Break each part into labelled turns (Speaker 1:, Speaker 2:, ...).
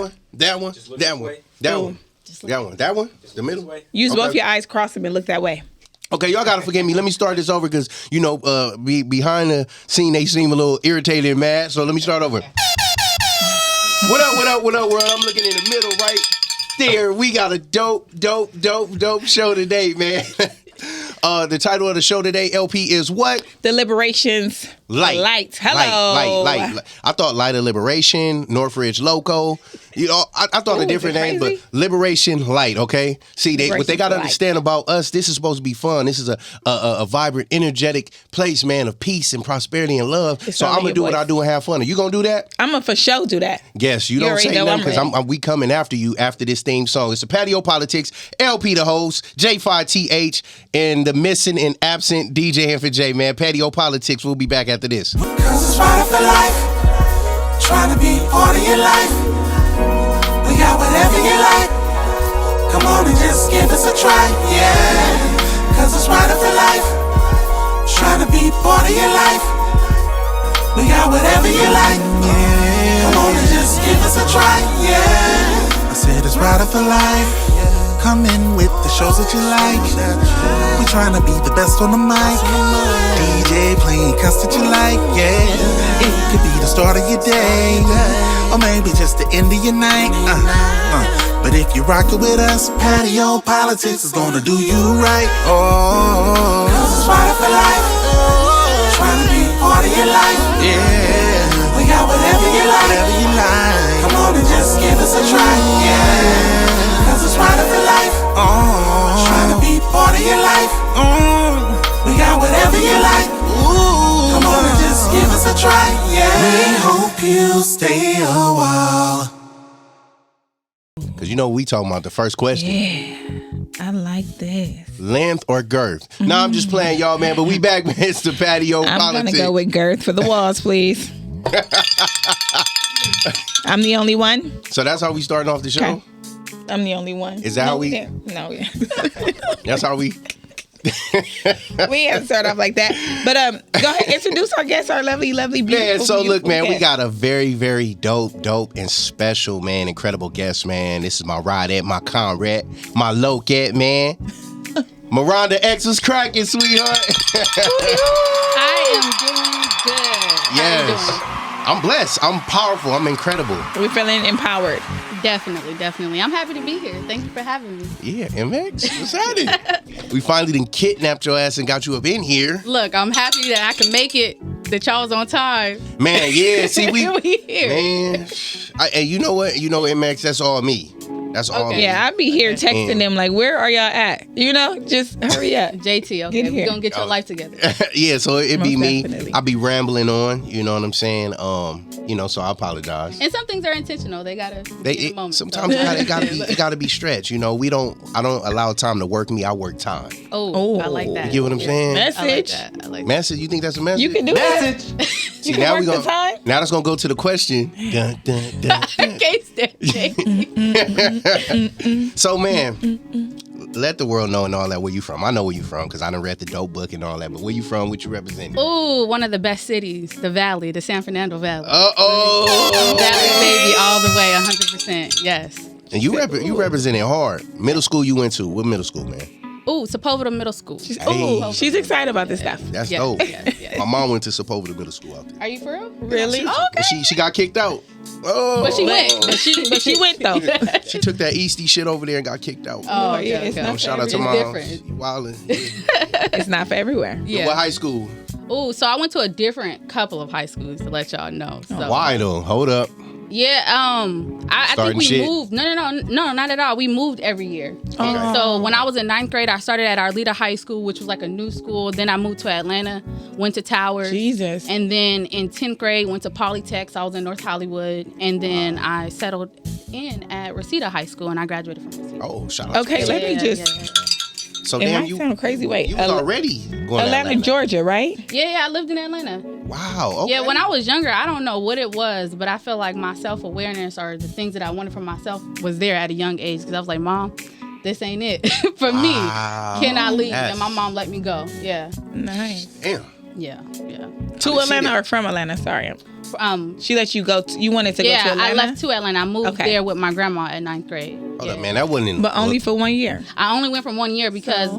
Speaker 1: one? That one? That one? That one? That one? That one? The middle?
Speaker 2: Use both your eyes, cross them, and look that way.
Speaker 1: Okay, y'all gotta forgive me. Let me start this over because, behind the scene, they seem a little irritated and mad. So let me start over. What up, world? I'm looking in the middle right there. We got a dope show today, man. The title of the show today, LP, is what?
Speaker 2: The Liberations Light. Hello.
Speaker 1: Light. I thought Light of Liberation, Northridge Loco. I thought a different name, but Liberation Light, okay? See, what they got to understand about us, this is supposed to be fun. This is a vibrant, energetic place, man, of peace and prosperity and love. So I'm going to do what I do and have fun. Are you going to do that?
Speaker 2: I'm going to for sure do that.
Speaker 1: Yes, you don't say nothing because we coming after you after this theme song. It's the Patio PolitiCz, LP the host, J.28, and the missing and absent DJ and for J, man. Patio PolitiCz, we'll be back after this.
Speaker 3: Cause it's right for life, trying to be part of your life. We got whatever you like. Come on and just give us a try, yeah. Cause it's right for life, trying to be part of your life. We got whatever you like, yeah. Come on and just give us a try, yeah. I said it's right for life. Come in with the shows that you like. We trying to be the best on the mic. DJ playing cuts that you like, yeah. It could be the start of your day, or maybe just the end of your night. But if you rock it with us, Patio PolitiCz is gonna do you right. Oh, cause it's right for life, trying to be part of your life. Yeah, we got whatever you like. Come on and just give us a try, yeah. Cause it's right for life, trying to be part of your life. We got whatever you like. Come on and just give us a try, yeah. We hope you stay a while.
Speaker 1: Cause we talking about the first question.
Speaker 2: Yeah, I like this.
Speaker 1: Length or girth? Nah, I'm just playing, y'all, man. But we back, man. It's the Patio PolitiCz.
Speaker 2: I'm gonna go with girth for the walls, please. I'm the only one.
Speaker 1: So that's how we starting off the show?
Speaker 2: Okay. I'm the only one.
Speaker 1: Is that how we?
Speaker 2: No, yeah.
Speaker 1: That's how we.
Speaker 2: We have to start off like that. But go ahead, introduce our guest, our lovely, beautiful.
Speaker 1: Man, so look, man,
Speaker 2: guest.
Speaker 1: we got a very, very dope, and special, man, incredible guest, man. This is my ridette, my comrade, my locat, man. MaRonda X was cracking, sweetheart.
Speaker 4: I am doing good.
Speaker 1: Yes. I'm blessed. I'm powerful. I'm incredible.
Speaker 2: We're feeling empowered.
Speaker 4: Definitely. I'm happy to be here. Thank you for having me.
Speaker 1: Yeah, MX, what's happening? We finally done kidnapped your ass and got you up in here.
Speaker 4: Look, I'm happy that I can make it, that y'all was on time.
Speaker 1: Man, yeah, see, we
Speaker 4: here.
Speaker 1: Man, and you know what? MX, that's all me. That's all me.
Speaker 2: Yeah, I'd be here texting them like, where are y'all at? Just hurry up.
Speaker 4: JT, okay, we're going to get your life together.
Speaker 1: Yeah, so it'd be me.
Speaker 2: Definitely.
Speaker 1: I'll be rambling on, you know what I'm saying? So I apologize.
Speaker 4: And some things are intentional. They got to be in a moment.
Speaker 1: Sometimes it gotta be stretched. I don't allow time to work me. I work time.
Speaker 4: Oh, I like that.
Speaker 1: You get what I'm saying?
Speaker 2: Message.
Speaker 4: I like that.
Speaker 1: Message? You think that's a message?
Speaker 2: You can do
Speaker 1: message.
Speaker 2: that.
Speaker 1: See,
Speaker 2: you can work the time.
Speaker 1: Now that's gonna go to the question. Dun, dun, dun, dun.
Speaker 4: Case there, JT.
Speaker 1: So, man, let the world know and all that where you from. I know where you from because I done read the dope book and all that. But where you from? What you representing?
Speaker 4: Ooh, one of the best cities, the Valley, the San Fernando Valley. Valley, baby, all the way, 100%. Yes.
Speaker 1: And you representing hard. Middle school you went to? What middle school, man?
Speaker 4: Ooh, Sepulveda Middle School.
Speaker 2: She's excited about this stuff.
Speaker 1: That's
Speaker 4: Yes,
Speaker 1: dope.
Speaker 4: yes.
Speaker 1: My mom went to Sepulveda Middle School out there.
Speaker 4: Are you for real?
Speaker 2: Really?
Speaker 4: Oh, okay.
Speaker 1: She got kicked out. Oh,
Speaker 4: But she went.
Speaker 2: But she went though.
Speaker 1: She took that Easty shit over there and got kicked out.
Speaker 4: Oh,
Speaker 2: yeah,
Speaker 4: okay,
Speaker 2: it's
Speaker 4: okay.
Speaker 2: not
Speaker 1: Shout out to
Speaker 4: It's
Speaker 1: mom.
Speaker 4: different.
Speaker 1: She wildin'.
Speaker 2: It's not for everywhere.
Speaker 4: Yeah.
Speaker 1: What high school?
Speaker 4: Ooh, so I went to a different couple of high schools to let y'all know. So
Speaker 1: Why though? Hold up.
Speaker 4: yeah, I think we moved. No, not at all. We moved every year. And so when I was in 9th grade, I started at Arleta High School, which was like a new school. Then I moved to Atlanta, went to Towers.
Speaker 2: Jesus.
Speaker 4: And then in 10th grade, went to PolitiCz. I was in North Hollywood. And then I settled in at Reseda High School, and I graduated from Reseda.
Speaker 1: Oh, shout out.
Speaker 2: Okay,
Speaker 1: to
Speaker 2: let me
Speaker 1: that.
Speaker 2: just.
Speaker 1: So
Speaker 2: It
Speaker 1: damn,
Speaker 2: might
Speaker 1: you
Speaker 2: sound crazy. Wait,
Speaker 1: you was already going to
Speaker 2: Atlanta, Georgia, right?
Speaker 4: Yeah, I lived in Atlanta.
Speaker 1: Wow. Okay.
Speaker 4: Yeah, when I was younger, I don't know what it was, but I felt like my self-awareness or the things that I wanted for myself was there at a young age because I was like, Mom, this ain't it for me. Can I leave?
Speaker 1: Yes.
Speaker 4: And my mom let me go. Yeah.
Speaker 2: Nice.
Speaker 1: Damn.
Speaker 4: Yeah.
Speaker 2: To Atlanta or from Atlanta? Sorry. She let you go. You wanted to go to Atlanta?
Speaker 4: Yeah, I left to Atlanta. I moved there with my grandma at 9th grade.
Speaker 1: Hold up, man. That wasn't in.
Speaker 2: But only for 1 year.
Speaker 4: I only went for 1 year because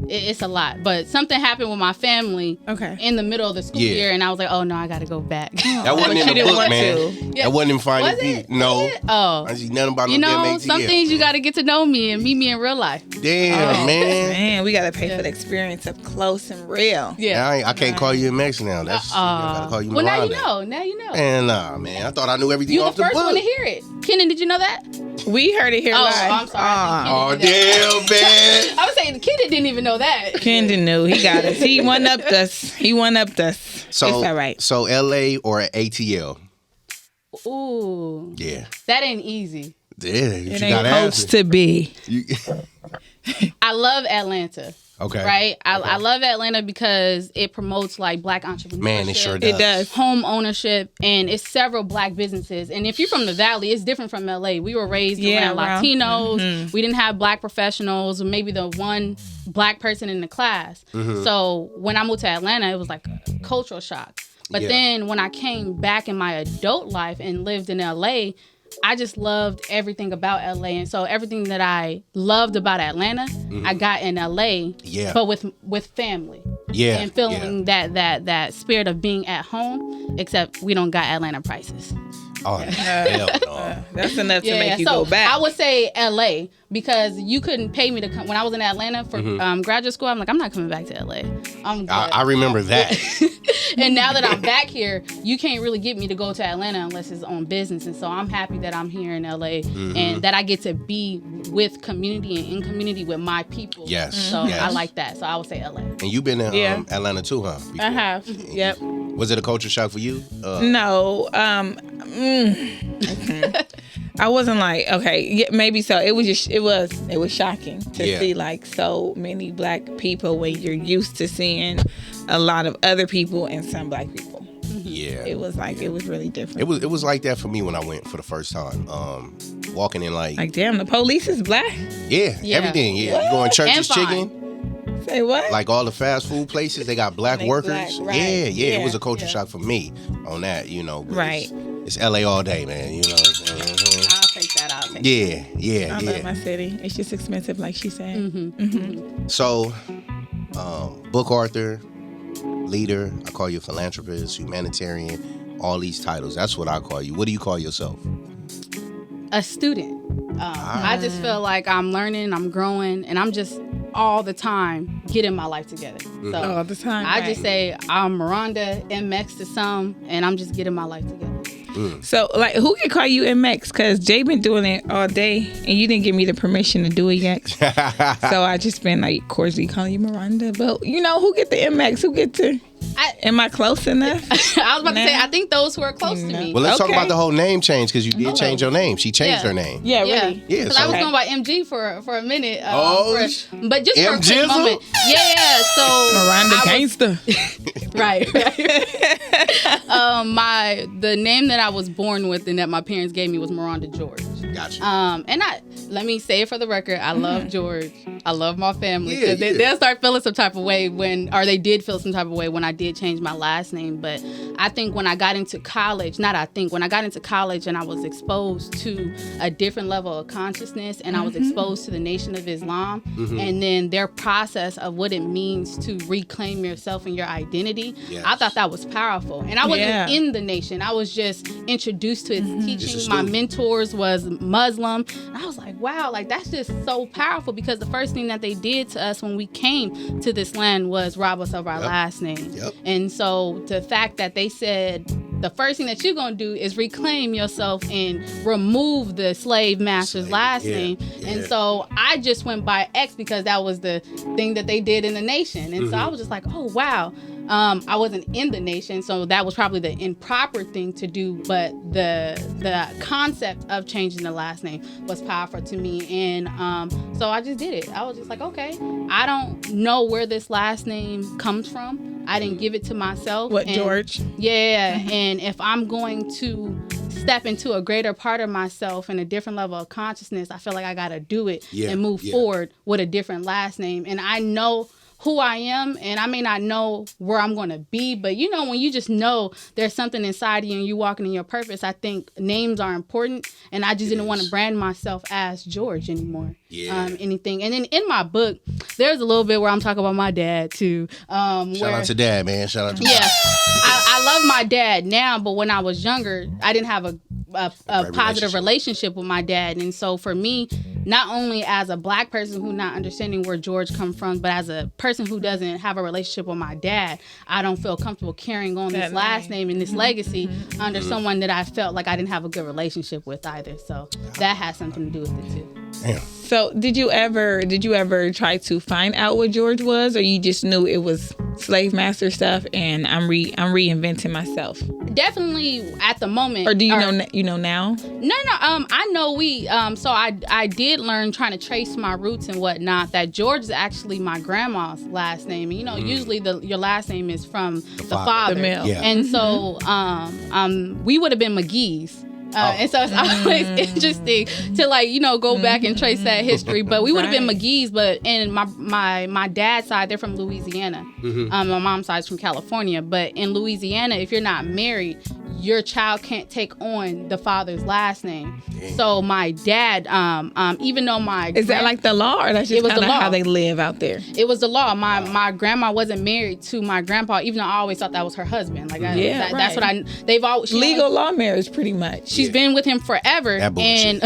Speaker 4: it's a lot. But something happened with my family in the middle of the school year, and I was like, oh no, I got to go back.
Speaker 1: That wasn't in the book, man. That wasn't in Finding Peace. No.
Speaker 4: Oh.
Speaker 1: I see nothing about
Speaker 4: no damn ATL. Some things you got to get to know me and meet me in real life.
Speaker 1: Damn, man.
Speaker 2: Man, we got to pay for the experience up close and real.
Speaker 1: Yeah. I can't call you MX now. That's I got to call you MaRonda.
Speaker 4: Now you know.
Speaker 1: Man, nah, man. I thought I knew everything off the book.
Speaker 4: You the first one to hear it. Kenan, did you know that?
Speaker 2: We heard it here live.
Speaker 4: Oh, I'm sorry.
Speaker 1: Oh, damn, man.
Speaker 4: I was saying, Kenan didn't even know that.
Speaker 2: Kenan knew. He got us. He one-upped us. So, it's all right.
Speaker 1: So, LA or ATL?
Speaker 4: Ooh.
Speaker 1: Yeah.
Speaker 4: That ain't easy.
Speaker 1: Yeah,
Speaker 2: it ain't supposed to be.
Speaker 4: I love Atlanta.
Speaker 1: Okay.
Speaker 4: Right? I love Atlanta because it promotes like black entrepreneurship.
Speaker 1: Man, it sure does.
Speaker 2: It does.
Speaker 4: Home ownership, and it's several black businesses. And if you're from the Valley, it's different from LA. We were raised around Latinos. Mm-hmm. We didn't have black professionals, or maybe the one black person in the class. Mm-hmm. So when I moved to Atlanta, it was like a cultural shock. But then when I came back in my adult life and lived in LA, I just loved everything about LA. And so everything that I loved about Atlanta, I got in LA, but with family. Yeah. And feeling that spirit of being at home, except we don't got Atlanta prices.
Speaker 1: Oh, hell no.
Speaker 2: That's enough to make you go back.
Speaker 4: I would say LA because you couldn't pay me to come. When I was in Atlanta for graduate school, I'm like, I'm not coming back to LA. I'm good.
Speaker 1: I remember that.
Speaker 4: And now that I'm back here, you can't really get me to go to Atlanta unless it's on business. And so I'm happy that I'm here in LA and that I get to be with community and in community with my people.
Speaker 1: Yes.
Speaker 4: So I like that. So I would say LA.
Speaker 1: And you've been in Atlanta too, huh? Before.
Speaker 2: I have. Yep.
Speaker 1: Was it a culture shock for you?
Speaker 2: No. I wasn't like, okay, maybe so. It was just, it was shocking to see like so many black people when you're used to seeing a lot of other people and some black people.
Speaker 1: Yeah.
Speaker 2: It was like, it was really different.
Speaker 1: It was like that for me when I went for the first time. Walking in like
Speaker 2: damn, the police is black?
Speaker 1: Yeah. Everything. Yeah. You go in Church's Chicken.
Speaker 2: Say what?
Speaker 1: Like all the fast food places, they got black workers.
Speaker 2: Black, right.
Speaker 1: Yeah. It was a culture shock for me on that, you know.
Speaker 2: Right.
Speaker 1: It's LA all day, man. You know what I'm saying?
Speaker 4: I'll take that.
Speaker 1: I
Speaker 2: love my city. It's just expensive, like she said.
Speaker 1: So, book author, leader, I call you a philanthropist, humanitarian, all these titles. That's what I call you. What do you call yourself?
Speaker 4: A student. I just feel like I'm learning, I'm growing, and I'm just all the time getting my life together. So
Speaker 2: all the time.
Speaker 4: I just say I'm MaRonda, MX to some, and I'm just getting my life together.
Speaker 2: So, like, who can call you MX? Because Jay been doing it all day, and you didn't give me the permission to do it yet. So I just been like, cordially calling you MaRonda. But you know, who get the MX? Who get to? Am I close enough?
Speaker 4: I was about to say, I think those who are close to me.
Speaker 1: Well, let's talk about the whole name change because you did change your name. She changed her name.
Speaker 2: Yeah, really.
Speaker 1: Yeah,
Speaker 4: because I was going by MG for a minute. But just
Speaker 1: for a quick moment.
Speaker 4: Yeah. So
Speaker 2: MaRonda Gangster.
Speaker 4: Right. The name that I was born with and that my parents gave me was MaRonda George.
Speaker 1: Gotcha.
Speaker 4: And let me say it for the record, I love George. I love my family. Because they'll start feeling some type of way they did feel some type of way when I did change my last name. But I think when I got into college, when I got into college and I was exposed to a different level of consciousness and I was exposed to the Nation of Islam and then their process of what it means to reclaim yourself and your identity, I thought that was powerful. And I wasn't in the nation. I was just introduced to its teaching. My mentors was Muslim. And I was like, wow, like that's just so powerful because the first thing that they did to us when we came to this land was rob us of our last name. And so the fact that they said the first thing that you're going to do is reclaim yourself and remove the slave master's last name. And so I just went by X because that was the thing that they did in the nation. And so I was just like, oh, wow. I wasn't in the nation, so that was probably the improper thing to do. But the concept of changing the last name was powerful to me, and so I just did it. I was just like, okay, I don't know where this last name comes from. I didn't give it to myself.
Speaker 2: George?
Speaker 4: Yeah, and if I'm going to step into a greater part of myself and a different level of consciousness, I feel like I got to do it and move forward with a different last name. And I know who I am, and I may not know where I'm going to be, but you know, when you just know there's something inside you and you walking in your purpose, I think names are important, and I just didn't want to brand myself as George anymore. Anything. And then in my book, there's a little bit where I'm talking about my dad too.
Speaker 1: Shout out to Dad, man. Shout out to
Speaker 4: Dad. I love my dad now, but when I was younger, I didn't have a positive relationship with my dad. And so for me, not only as a black person who not understanding where George come from, but as a person who doesn't have a relationship with my dad, I don't feel comfortable carrying on this last name and this legacy under someone that I felt like I didn't have a good relationship with either. So that has something to do with it too.
Speaker 1: Damn.
Speaker 2: So did you ever try to find out what George was, or you just knew it was slave master stuff and I'm reinventing myself?
Speaker 4: Definitely at the moment.
Speaker 2: Or do you know now?
Speaker 4: No. I know so I did learn trying to trace my roots and whatnot that George is actually my grandma's last name. And, you know, usually your last name is from the father.
Speaker 2: The male.
Speaker 1: Yeah.
Speaker 4: And so we would have been McGee's. And so it's always interesting to, like, you know, go back and trace that history. But we would have been McGee's, but in my dad's side, they're from Louisiana. My mom's side is from California. But in Louisiana, if you're not married, your child can't take on the father's last name. Damn. So my dad, even though
Speaker 2: is that like the law, or that's just kind of how they live out there?
Speaker 4: It was the law. My grandma wasn't married to my grandpa, even though I always thought that was her husband. Like that's what they've always
Speaker 2: legal law marriage, pretty much.
Speaker 4: She's been with him forever, and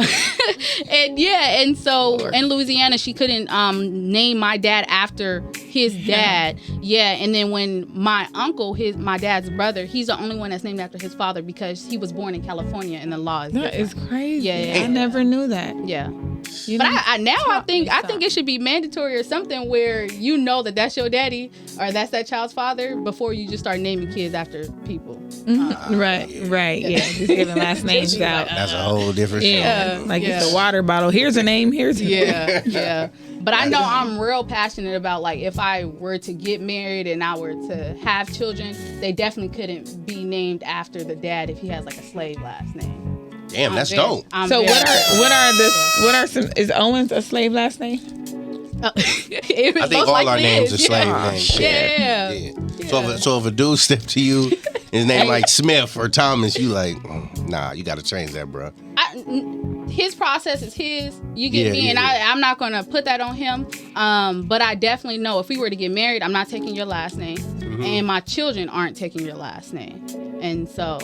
Speaker 4: and so in Louisiana she couldn't name my dad after his dad. And then when my uncle, my dad's brother, he's the only one that's named after his father because he was born in California and the law is different.
Speaker 2: That is crazy.
Speaker 4: Yeah.
Speaker 2: I never knew that.
Speaker 4: Yeah. But I think it should be mandatory or something where you know that that's your daddy or that's that child's father before you just start naming kids after people.
Speaker 2: Right. Yeah, just giving last names out.
Speaker 1: That's a whole different show.
Speaker 2: It's a water bottle. Here's a name. Here's a name.
Speaker 4: Yeah. But I know I'm real passionate about, like, if I were to get married and I were to have children, they definitely couldn't be named after the dad if he has like a slave last name.
Speaker 1: Damn, that's dope.
Speaker 2: So what are some? Is Owens a slave last name?
Speaker 1: I think all our names are slave names.
Speaker 4: Yeah.
Speaker 1: So if a dude step to you, his name like Smith or Thomas, you like, nah, you got to change that, bro.
Speaker 4: His process is his. You get me, and I'm not gonna put that on him. But I definitely know if we were to get married, I'm not taking your last name, and my children aren't taking your last name, and so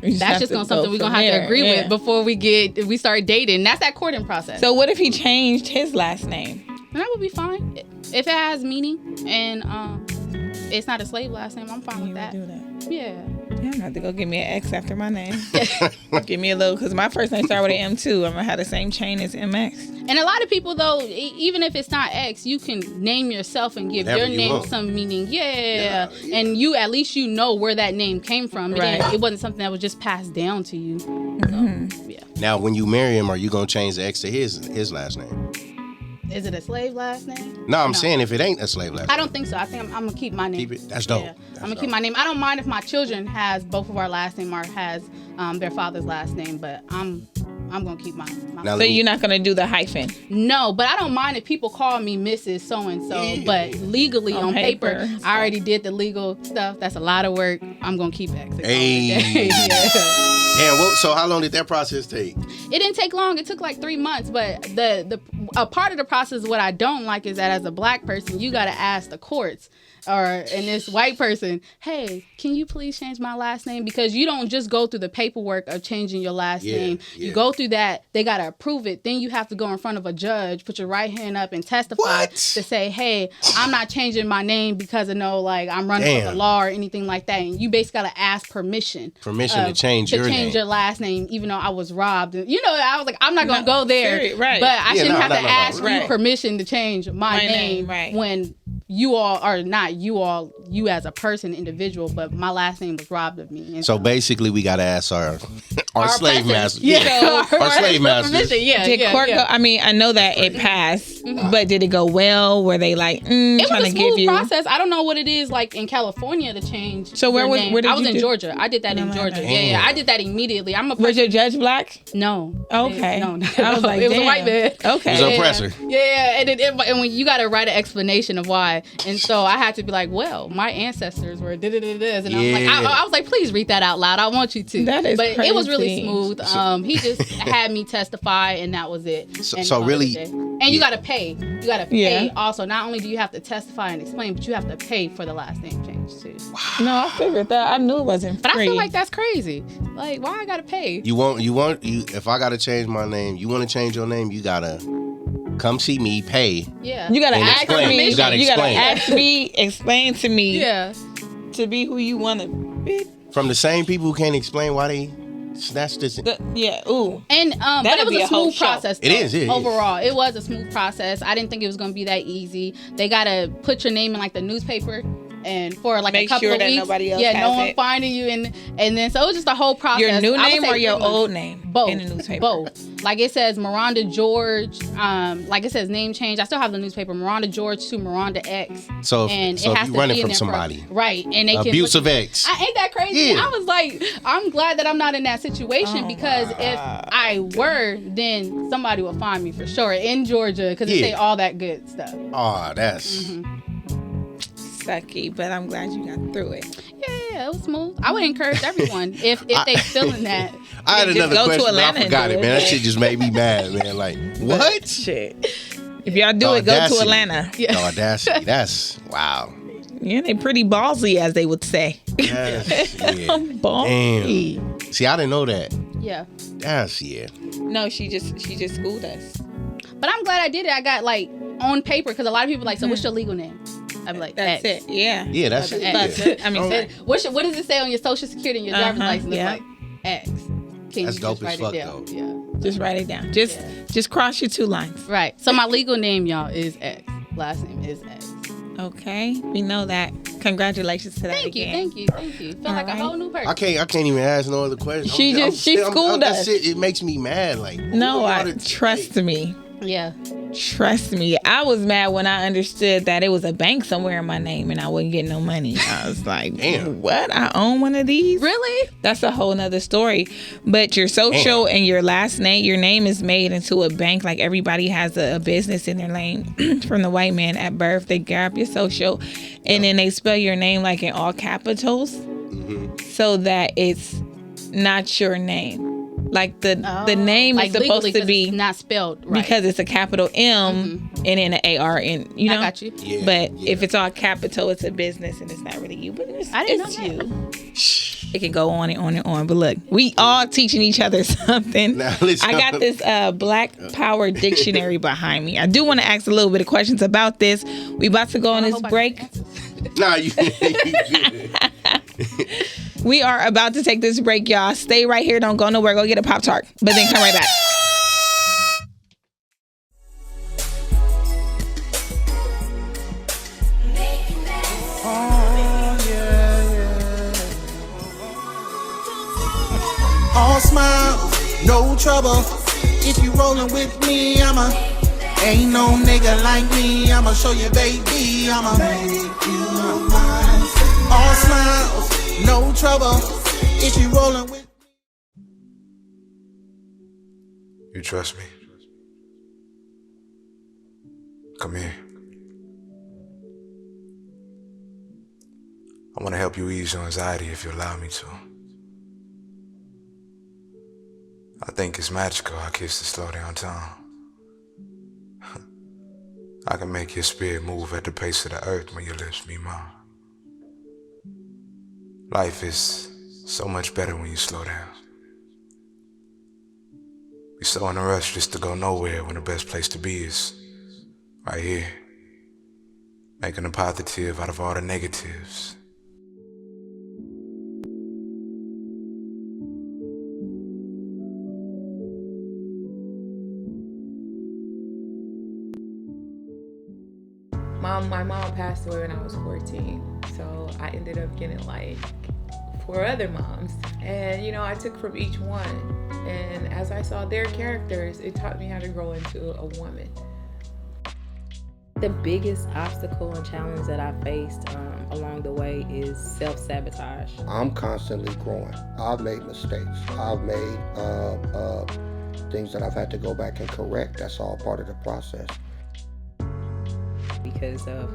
Speaker 4: that's just something we're gonna have to agree with before we start dating. That's that courting process.
Speaker 2: So what if he changed his last name?
Speaker 4: That would be fine if it has meaning and it's not a slave last name. I'm fine with that.
Speaker 2: Do that.
Speaker 4: Yeah.
Speaker 2: I'm gonna have to go get me an X after my name. Give me a little, because my first name started with an M2. I'm gonna have the same chain as MX.
Speaker 4: And a lot of people, though, even if it's not X, you can name yourself and give your name some meaning. Yeah. And you, at least you know where that name came from. It wasn't something that was just passed down to you. So, yeah.
Speaker 1: Now, when you marry him, are you gonna change the X to his last name?
Speaker 4: Is it a slave last name?
Speaker 1: No, I'm saying if it ain't a slave last name.
Speaker 4: I don't think so. I think I'm gonna keep my name.
Speaker 1: Keep it. That's dope.
Speaker 4: Yeah. I'm gonna keep my name. I don't mind if my children has both of our last name or has their father's last name, but I'm gonna keep my
Speaker 2: so you're not gonna do the hyphen?
Speaker 4: No, but I don't mind if people call me Mrs. So-and-so, but legally on paper, I already did the legal stuff. That's a lot of work. I'm gonna keep X.
Speaker 1: Hey. And so how long did that process take?
Speaker 4: It didn't take long. It took like 3 months, but a part of the process, what I don't like is that as a black person, you got to ask the courts and this white person, hey, can you please change my last name? Because you don't just go through the paperwork of changing your last name. You go through that. They got to approve it. Then you have to go in front of a judge, put your right hand up and testify to say, hey, I'm not changing my name because of I'm running for the law or anything like that. And you basically got to ask permission.
Speaker 1: To change your name.
Speaker 4: Your last name, even though I was robbed. I was like, I'm not going to go there.
Speaker 2: Right.
Speaker 4: But I shouldn't have to ask you permission to change my name when you all are not you all you as a person, individual, but my last name was robbed of me. And
Speaker 1: so basically, we got to ask our slave masters.
Speaker 4: Yeah,
Speaker 1: our slave masters.
Speaker 4: Yeah,
Speaker 2: did court go? I mean, I know that it passed, but did it go well? Were they like
Speaker 4: it
Speaker 2: trying
Speaker 4: was
Speaker 2: to
Speaker 4: a
Speaker 2: give
Speaker 4: smooth
Speaker 2: you
Speaker 4: process? I don't know what it is like in California to change.
Speaker 2: So where
Speaker 4: your name.
Speaker 2: did
Speaker 4: I was
Speaker 2: you
Speaker 4: in
Speaker 2: do?
Speaker 4: Georgia. I did that in Georgia. Yeah, I did that immediately. I'm a
Speaker 2: Was your judge black?
Speaker 4: no.
Speaker 2: Okay.
Speaker 4: No,
Speaker 2: I was like,
Speaker 4: it was a
Speaker 2: damn.
Speaker 4: white man.
Speaker 2: Okay.
Speaker 1: It was an oppressor.
Speaker 4: Yeah, and when you got to write an explanation of why, and so I had to be like, well, my ancestors were this, and I was like, please read that out loud. I want you to.
Speaker 2: That is
Speaker 4: but
Speaker 2: crazy.
Speaker 4: it was really smooth. He just had me testify, and that was it.
Speaker 1: So really,
Speaker 4: and you got to pay. You got to pay also. Not only do you have to testify and explain, but you have to pay for the last name change too.
Speaker 2: No, I figured that. I knew it wasn't free.
Speaker 4: But I feel like that's crazy. Like, why I gotta pay?
Speaker 1: If I gotta change my name, you want to change your name, you gotta come see me, pay.
Speaker 4: Yeah.
Speaker 2: You gotta
Speaker 1: And
Speaker 2: ask
Speaker 1: explain.
Speaker 2: me.
Speaker 1: You gotta explain.
Speaker 2: ask me, explain to me.
Speaker 4: Yeah.
Speaker 2: To be who you want to be.
Speaker 1: From the same people who can't explain why they snatched this.
Speaker 2: Yeah. Ooh.
Speaker 4: And but
Speaker 2: That'd
Speaker 4: it was
Speaker 2: be
Speaker 4: a
Speaker 2: a whole
Speaker 4: smooth
Speaker 2: show.
Speaker 4: process.
Speaker 1: It is, it is.
Speaker 4: Overall, it was a smooth process. I didn't think it was gonna be that easy. They gotta put your name in like the newspaper. And for like
Speaker 2: Make
Speaker 4: a couple
Speaker 2: sure
Speaker 4: of
Speaker 2: that
Speaker 4: weeks,
Speaker 2: nobody else
Speaker 4: no
Speaker 2: has
Speaker 4: one
Speaker 2: it.
Speaker 4: finding you, and then so it was just a whole process.
Speaker 2: Your new
Speaker 4: I would
Speaker 2: name
Speaker 4: say
Speaker 2: or your
Speaker 4: 3 months.
Speaker 2: old name?
Speaker 4: Both
Speaker 2: in the newspaper.
Speaker 4: Both. Like it says MaRonda George. Like it says name change. I still have the newspaper MaRonda George to MaRonda X.
Speaker 1: So
Speaker 4: and
Speaker 1: if
Speaker 4: it has
Speaker 1: you
Speaker 4: to
Speaker 1: running
Speaker 4: be in
Speaker 1: from
Speaker 4: there
Speaker 1: somebody,
Speaker 4: right? And they
Speaker 1: abusive
Speaker 4: can
Speaker 1: ex.
Speaker 4: Ain't that crazy?
Speaker 1: Yeah.
Speaker 4: I was like, I'm glad that I'm not in that situation because if I were, then somebody would find me for sure in Georgia because it say all that good stuff.
Speaker 1: Oh, that's.
Speaker 2: Sucky, but I'm glad you got through it.
Speaker 4: Yeah, it was smooth. I would encourage everyone if they feeling that.
Speaker 1: I had
Speaker 2: just
Speaker 1: another
Speaker 2: go to
Speaker 1: question, but
Speaker 2: Atlanta
Speaker 1: I
Speaker 2: and
Speaker 1: forgot
Speaker 2: do
Speaker 1: it, man.
Speaker 2: it.
Speaker 1: That shit just made me mad, man. Like, what?
Speaker 2: Shit. If y'all do it, go to
Speaker 1: Audacity.
Speaker 2: Atlanta.
Speaker 1: The audacity. That's wow.
Speaker 2: Yeah, they pretty ballsy, as they would say.
Speaker 1: That's, yeah.
Speaker 2: Ballsy.
Speaker 1: Damn. See, I didn't know that.
Speaker 4: Yeah.
Speaker 1: That's
Speaker 2: No, she just schooled us.
Speaker 4: But I'm glad I did it. I got like on paper because a lot of people are like, so what's your legal name? I'd be like,
Speaker 2: That's
Speaker 4: X.
Speaker 2: it. Yeah.
Speaker 1: Yeah, that's it.
Speaker 4: X.
Speaker 1: Yeah.
Speaker 2: I mean,
Speaker 4: What does it say on your social security and your driver's license?
Speaker 2: yeah.
Speaker 4: It's like X. Can
Speaker 1: That's
Speaker 4: you
Speaker 1: dope
Speaker 4: just
Speaker 1: as
Speaker 4: write
Speaker 1: fuck,
Speaker 4: it down?
Speaker 1: though.
Speaker 4: Yeah.
Speaker 2: just write it down. Just cross your 2 lines.
Speaker 4: Right. So my legal name, y'all, is X. Last name is X.
Speaker 2: Okay, we know that. Congratulations to that
Speaker 4: Thank you.
Speaker 2: again.
Speaker 4: Thank you. Feel like a whole new person.
Speaker 1: I can't even ask no other questions.
Speaker 2: She schooled us.
Speaker 1: That's it makes me mad. Like,
Speaker 2: No, trust me.
Speaker 4: Yeah.
Speaker 2: Trust me. I was mad when I understood that it was a bank somewhere in my name and I wouldn't get no money. I was like,
Speaker 1: damn.
Speaker 2: What? I own one of these?
Speaker 4: Really?
Speaker 2: That's a whole nother story. But your social and your last name, your name is made into a bank. Like everybody has a business in their name from the white man at birth. They grab your social and then they spell your name like in all capitals so that it's not your name. Like the name
Speaker 4: like
Speaker 2: is supposed
Speaker 4: legally,
Speaker 2: to be
Speaker 4: it's not spelled right.
Speaker 2: because it's a capital M and then an AR and you know.
Speaker 4: I got you.
Speaker 1: Yeah,
Speaker 2: But
Speaker 1: yeah.
Speaker 2: if it's all capital, it's a business and it's not really you. But
Speaker 4: I didn't
Speaker 2: it's
Speaker 4: know
Speaker 2: you. It can go on and on and on. But look, we all teaching each other something.
Speaker 1: Now, listen.
Speaker 2: I got this Black Power dictionary behind me. I do want to ask a little bit of questions about this. We about to go on this break.
Speaker 1: Nah, you good.
Speaker 2: We are about to take this break, y'all. Stay right here. Don't go nowhere. Go get a Pop-Tart. But then come right back.
Speaker 3: All smiles, no trouble. If you rollin' with me, ain't no nigga like me. I'ma show you, baby. I'ma make you mine. All smiles, no trouble. If you rollin' with
Speaker 5: You trust me? Come here. I want to help you ease your anxiety if you allow me to. I think it's magical how kisses slow down time. I can make your spirit move at the pace of the earth when your lips meet mine. Life is so much better when you slow down. We're so in a rush just to go nowhere when the best place to be is right here. Making a positive out of all the negatives.
Speaker 6: My mom passed away when I was 14, so I ended up getting like 4 other moms, and you know, I took from each one, and as I saw their characters, it taught me how to grow into a woman.
Speaker 7: The biggest obstacle and challenge that I faced along the way is self-sabotage.
Speaker 8: I'm constantly growing. I've made mistakes. I've made things that I've had to go back and correct. That's all part of the process.
Speaker 7: Because of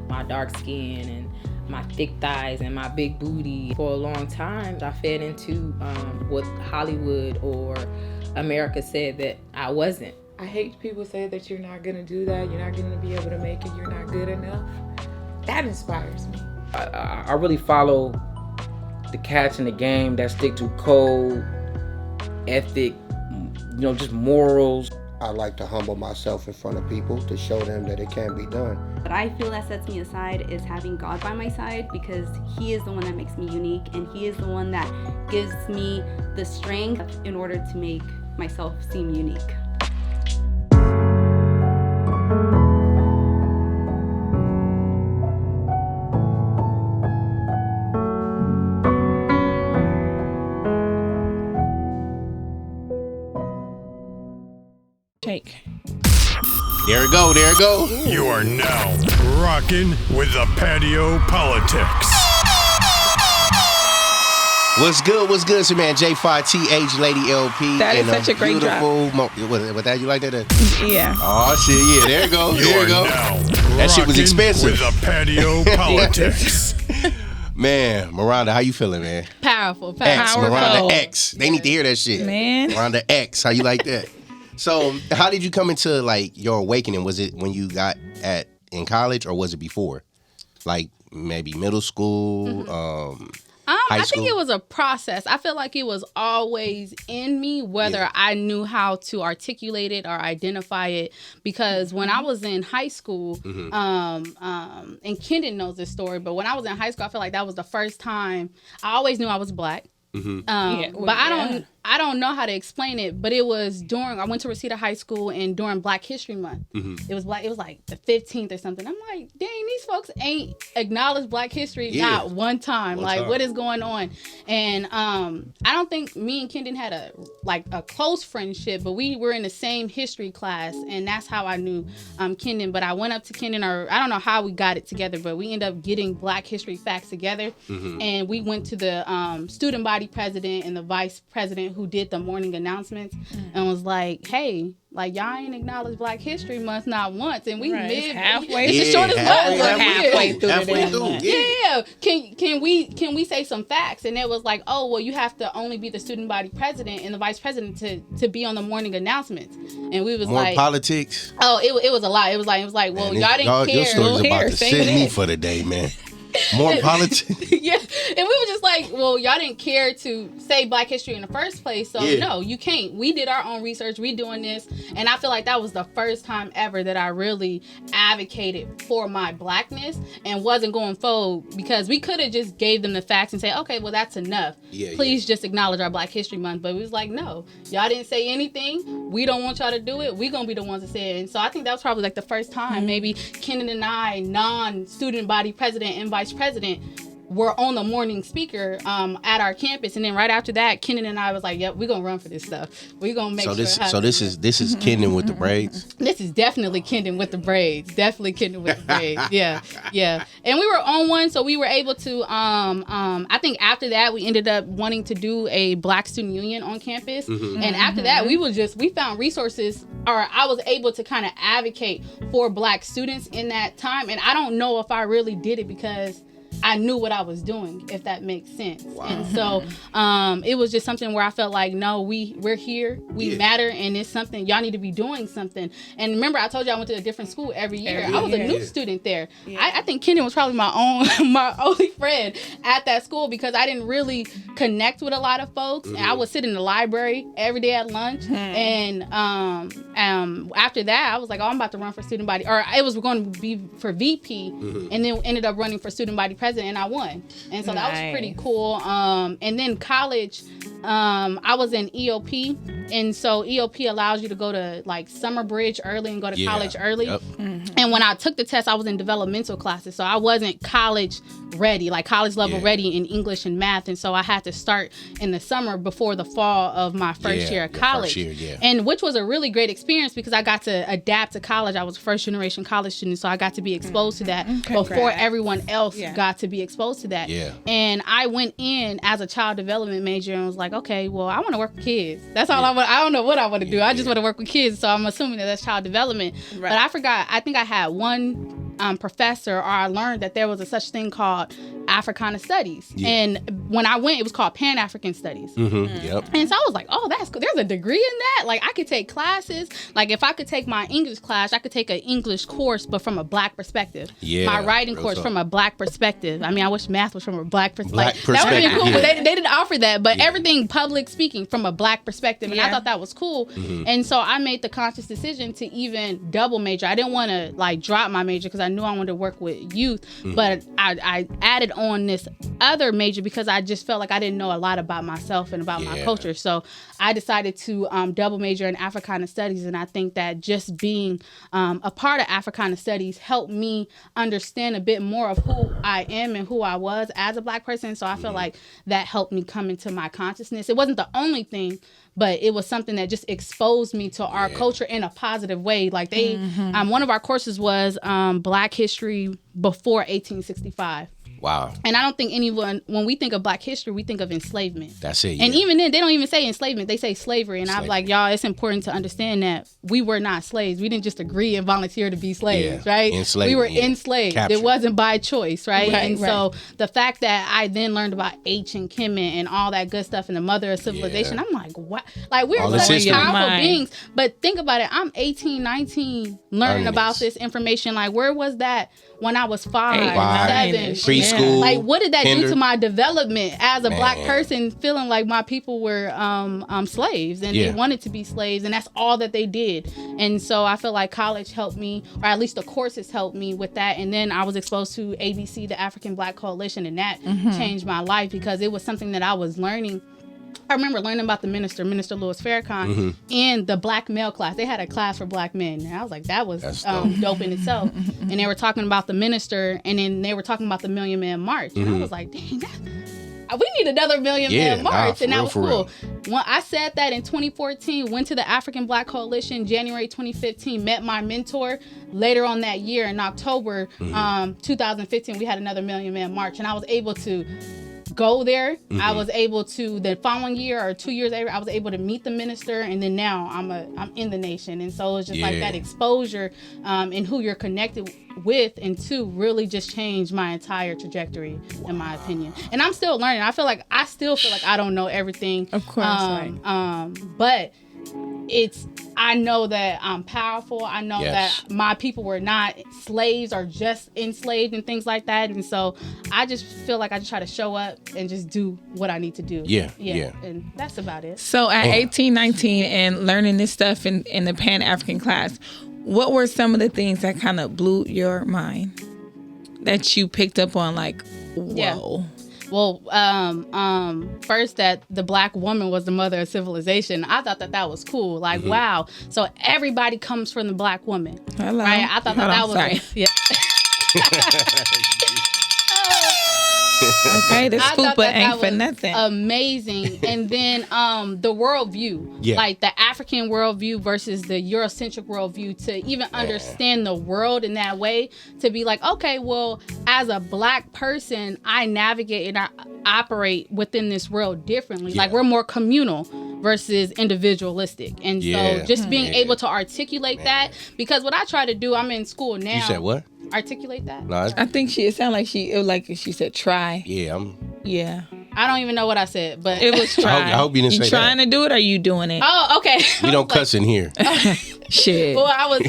Speaker 7: my dark skin and my thick thighs and my big booty, for a long time I fed into what Hollywood or America said that I wasn't.
Speaker 6: I hate people say that you're not gonna do that, you're not gonna be able to make it, you're not good enough. That inspires me.
Speaker 9: I really follow the cats in the game that stick to code, ethic, you know, just morals.
Speaker 8: I like to humble myself in front of people to show them that it can be done.
Speaker 10: What I feel that sets me aside is having God by my side, because He is the one that makes me unique, and He is the one that gives me the strength in order to make myself seem unique.
Speaker 2: Shake.
Speaker 1: There it go.
Speaker 11: You are now rocking with the Patio PolitiCz.
Speaker 1: What's good? It's your man J5TH Lady LP.
Speaker 2: That is such a great drop.
Speaker 1: What that, you like that?
Speaker 2: Yeah.
Speaker 1: Oh shit, yeah, there it goes.
Speaker 11: Now
Speaker 1: that shit was expensive.
Speaker 11: With the Patio PolitiCz.
Speaker 1: Man, MaRonda, how you feeling, man?
Speaker 4: Powerful.
Speaker 1: X, MaRonda X. They need to hear that shit.
Speaker 2: Man.
Speaker 1: MaRonda X, how you like that? So, how did you come into like your awakening? Was it when you got in college, or was it before? Like maybe middle school, high school?
Speaker 4: I think it was a process. I feel like it was always in me, whether I knew how to articulate it or identify it. Because when I was in high school, and Kendon knows this story, but when I was in high school, I feel like that was the first time. I always knew I was Black. But I don't know how to explain it, but it was during, I went to Reseda High School, and during Black History Month, it was like the 15th or something. I'm like, dang, these folks ain't acknowledged Black history not one time. What is going on? And I don't think me and Kendon had a close friendship, but we were in the same history class, and that's how I knew Kendon. But I went up to Kendon, or I don't know how we got it together, but we ended up getting Black history facts together, and we went to the student body president and the vice president who did the morning announcements, and was like, hey, like, y'all ain't acknowledged Black History Month not once, and we mid halfway. It's the shortest month.
Speaker 2: Halfway through.
Speaker 4: Yeah. Can we say some facts? And it was like, oh, well, you have to only be the student body president and the vice president to be on the morning announcements. And we was
Speaker 1: more
Speaker 4: like,
Speaker 1: politics.
Speaker 4: Oh, it was a lot. It was like, well,
Speaker 1: man,
Speaker 4: y'all didn't care.
Speaker 1: Your story's about to send me for the day, man. More politics.
Speaker 4: Yeah. And we were just like, well, y'all didn't care to say Black history in the first place, so no, you can't. We did our own research. We doing this. And I feel like that was the first time ever that I really advocated for my Blackness and wasn't going forward, because we could have just gave them the facts and say, okay, well, that's enough. Please just acknowledge our Black History Month. But we was like, no, y'all didn't say anything. We don't want y'all to do it. We gonna be the ones that say it. And so I think that was probably like the first time maybe Kendon and I, non-student body president and vice president, were on the morning speaker at our campus. And then right after that, Kendon and I was like, yep, we're gonna run for this stuff. We're gonna make sure it happens.
Speaker 1: So this is Kendon with the braids?
Speaker 4: This is definitely Kendon with the braids. Definitely Kendon with the braids. Yeah. And we were on one, so we were able to I think after that we ended up wanting to do a Black student union on campus. And after that we found resources, or I was able to kind of advocate for Black students in that time. And I don't know if I really did it because I knew what I was doing, if that makes sense. Wow. And so it was just something where I felt like, no, we're here, we matter, and it's something, y'all need to be doing something. And remember, I told you I went to a different school every year. I was a new student there. I think Kendon was probably my only friend at that school, because I didn't really connect with a lot of folks. And I would sit in the library every day at lunch. And after that, I was like, oh, I'm about to run for student body, or it was going to be for VP, and then ended up running for student body president. president, and I won. And so that was pretty cool. And then college, I was in EOP, and so EOP allows you to go to like summer bridge early and go to college early. Yep. And when I took the test, I was in developmental classes, so I wasn't college ready, like college level ready in English and math. And so I had to start in the summer before the fall of my first year of college. And which was a really great experience because I got to adapt to college. I was a first generation college student, so I got to be exposed to that before everyone else got to be exposed to that. And I went in as a child development major and was like, okay, well, I want to work with kids. That's all I want. I don't know what I want to do. I just want to work with kids. So I'm assuming that that's child development. But I forgot. I think I had one professor, or I learned that there was a such thing called Africana Studies. And when I went, it was called Pan-African Studies. And so I was like, oh, that's cool. There's a degree in that. Like I could take classes. Like if I could take my English class, I could take an English course, but from a Black perspective. My writing course from a Black perspective. I mean, I wish math was from a Black perspective. That would have been cool, but they didn't offer that. But everything public speaking from a Black perspective. And I thought that was cool. And so I made the conscious decision to even double major. I didn't want to like drop my major because I knew I wanted to work with youth. But I added on this other major because I just felt like I didn't know a lot about myself and about my culture. So I decided to double major in Africana Studies. And I think that just being a part of Africana Studies helped me understand a bit more of who I am and who I was as a Black person. So I feel like that helped me come into my consciousness. It wasn't the only thing, but it was something that just exposed me to our culture in a positive way. Like they, one of our courses was Black history before 1865.
Speaker 1: Wow.
Speaker 4: And I don't think anyone, when we think of Black history, we think of enslavement.
Speaker 1: That's it.
Speaker 4: And even then, they don't even say enslavement. They say slavery. And I'm like, y'all, it's important to understand that we were not slaves. We didn't just agree and volunteer to be slaves, right? We were enslaved. Captured. It wasn't by choice, right? So the fact that I then learned about ancient Kemet and all that good stuff and the mother of civilization, I'm like, what? Like, we're such powerful beings. But think about it. I'm 18, 19, learning about this information. Like, where was that when I was 5, 7,
Speaker 1: preschool?
Speaker 4: Like, what did that do to my development as a Black person, feeling like my people were slaves and they wanted to be slaves, and that's all that they did. And so I feel like college helped me, or at least the courses helped me with that. And then I was exposed to ABC, the African Black Coalition, and that changed my life because it was something that I was learning. I remember learning about the Minister Louis Farrakhan, and the Black male class. They had a class for Black men. And I was like, that was dope in itself. And they were talking about the Minister, and then they were talking about the Million Man March. And I was like, dang, we need another Million Man March. And that was cool. When I said that in 2014, went to the African Black Coalition, January 2015, met my mentor. Later on that year, in October 2015, we had another Million Man March. And I was able to go there. I was able to, the following year or 2 years later, I was able to meet the minister, and then now I'm in the nation. And so it's just like that exposure and who you're connected with and to really just changed my entire trajectory, in my opinion. And I'm still learning. I still feel like I don't know everything.
Speaker 2: Of course,
Speaker 4: but I know that I'm powerful. I know that my people were not slaves or just enslaved and things like that. And so I just feel like I just try to show up and just do what I need to do. Yeah. And that's about it.
Speaker 2: So at 18, 19 and learning this stuff in the Pan-African class, what were some of the things that kind of blew your mind that you picked up on, like, whoa?
Speaker 4: Yeah. Well, first, that the Black woman was the mother of civilization. I thought that was cool. Like, wow. So everybody comes from the Black woman.
Speaker 2: Hello.
Speaker 4: Right? I thought that was... Yeah.
Speaker 2: Okay, the scooper ain't for nothing.
Speaker 4: Amazing. And then the worldview, like the African worldview versus the Eurocentric worldview, to even understand the world in that way, to be like, okay, well, as a Black person, I navigate and I operate within this world differently. Like, we're more communal versus individualistic. And so just being able to articulate that, because what I try to do, I'm in school now.
Speaker 1: You said what?
Speaker 4: Articulate that?
Speaker 1: No,
Speaker 2: I think it sounded like she said try.
Speaker 1: Yeah.
Speaker 4: I don't even know what I said, but
Speaker 2: it was try.
Speaker 1: I hope you didn't say that.
Speaker 2: You trying to do it, or you doing it?
Speaker 4: Oh, okay.
Speaker 1: We don't cuss in here.
Speaker 2: Shit.
Speaker 4: Well, I was.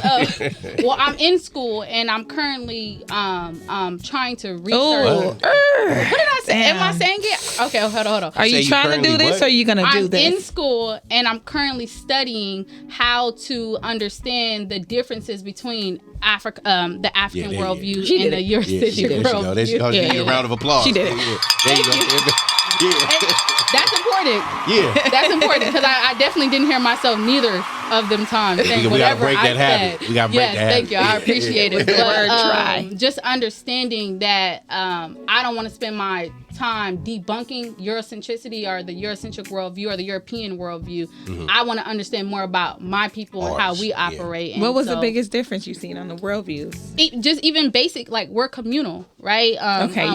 Speaker 4: I'm in school and I'm currently trying to research. What did I say? Am I saying it? Okay, hold on.
Speaker 2: Are you trying to do this, or are you gonna do this?
Speaker 4: I'm in school and I'm currently studying how to understand the differences between Africa, the African worldview and the Eurocentric worldview.
Speaker 1: There you go. Give you a round of applause.
Speaker 2: She did it.
Speaker 1: There you go.
Speaker 4: That's important. Yeah, that's important because I definitely didn't hear myself neither of them times saying
Speaker 1: we gotta
Speaker 4: whatever
Speaker 1: break
Speaker 4: I
Speaker 1: that
Speaker 4: said.
Speaker 1: habit. We gotta break that habit.
Speaker 4: Thank you. I appreciate it.
Speaker 2: Try.
Speaker 4: Just understanding that I don't want to spend my time debunking Eurocentricity or the Eurocentric worldview or the European worldview. I want to understand more about my people and how we operate. And
Speaker 2: what was the biggest difference you've seen on the worldviews?
Speaker 4: Just even basic, like we're communal, right?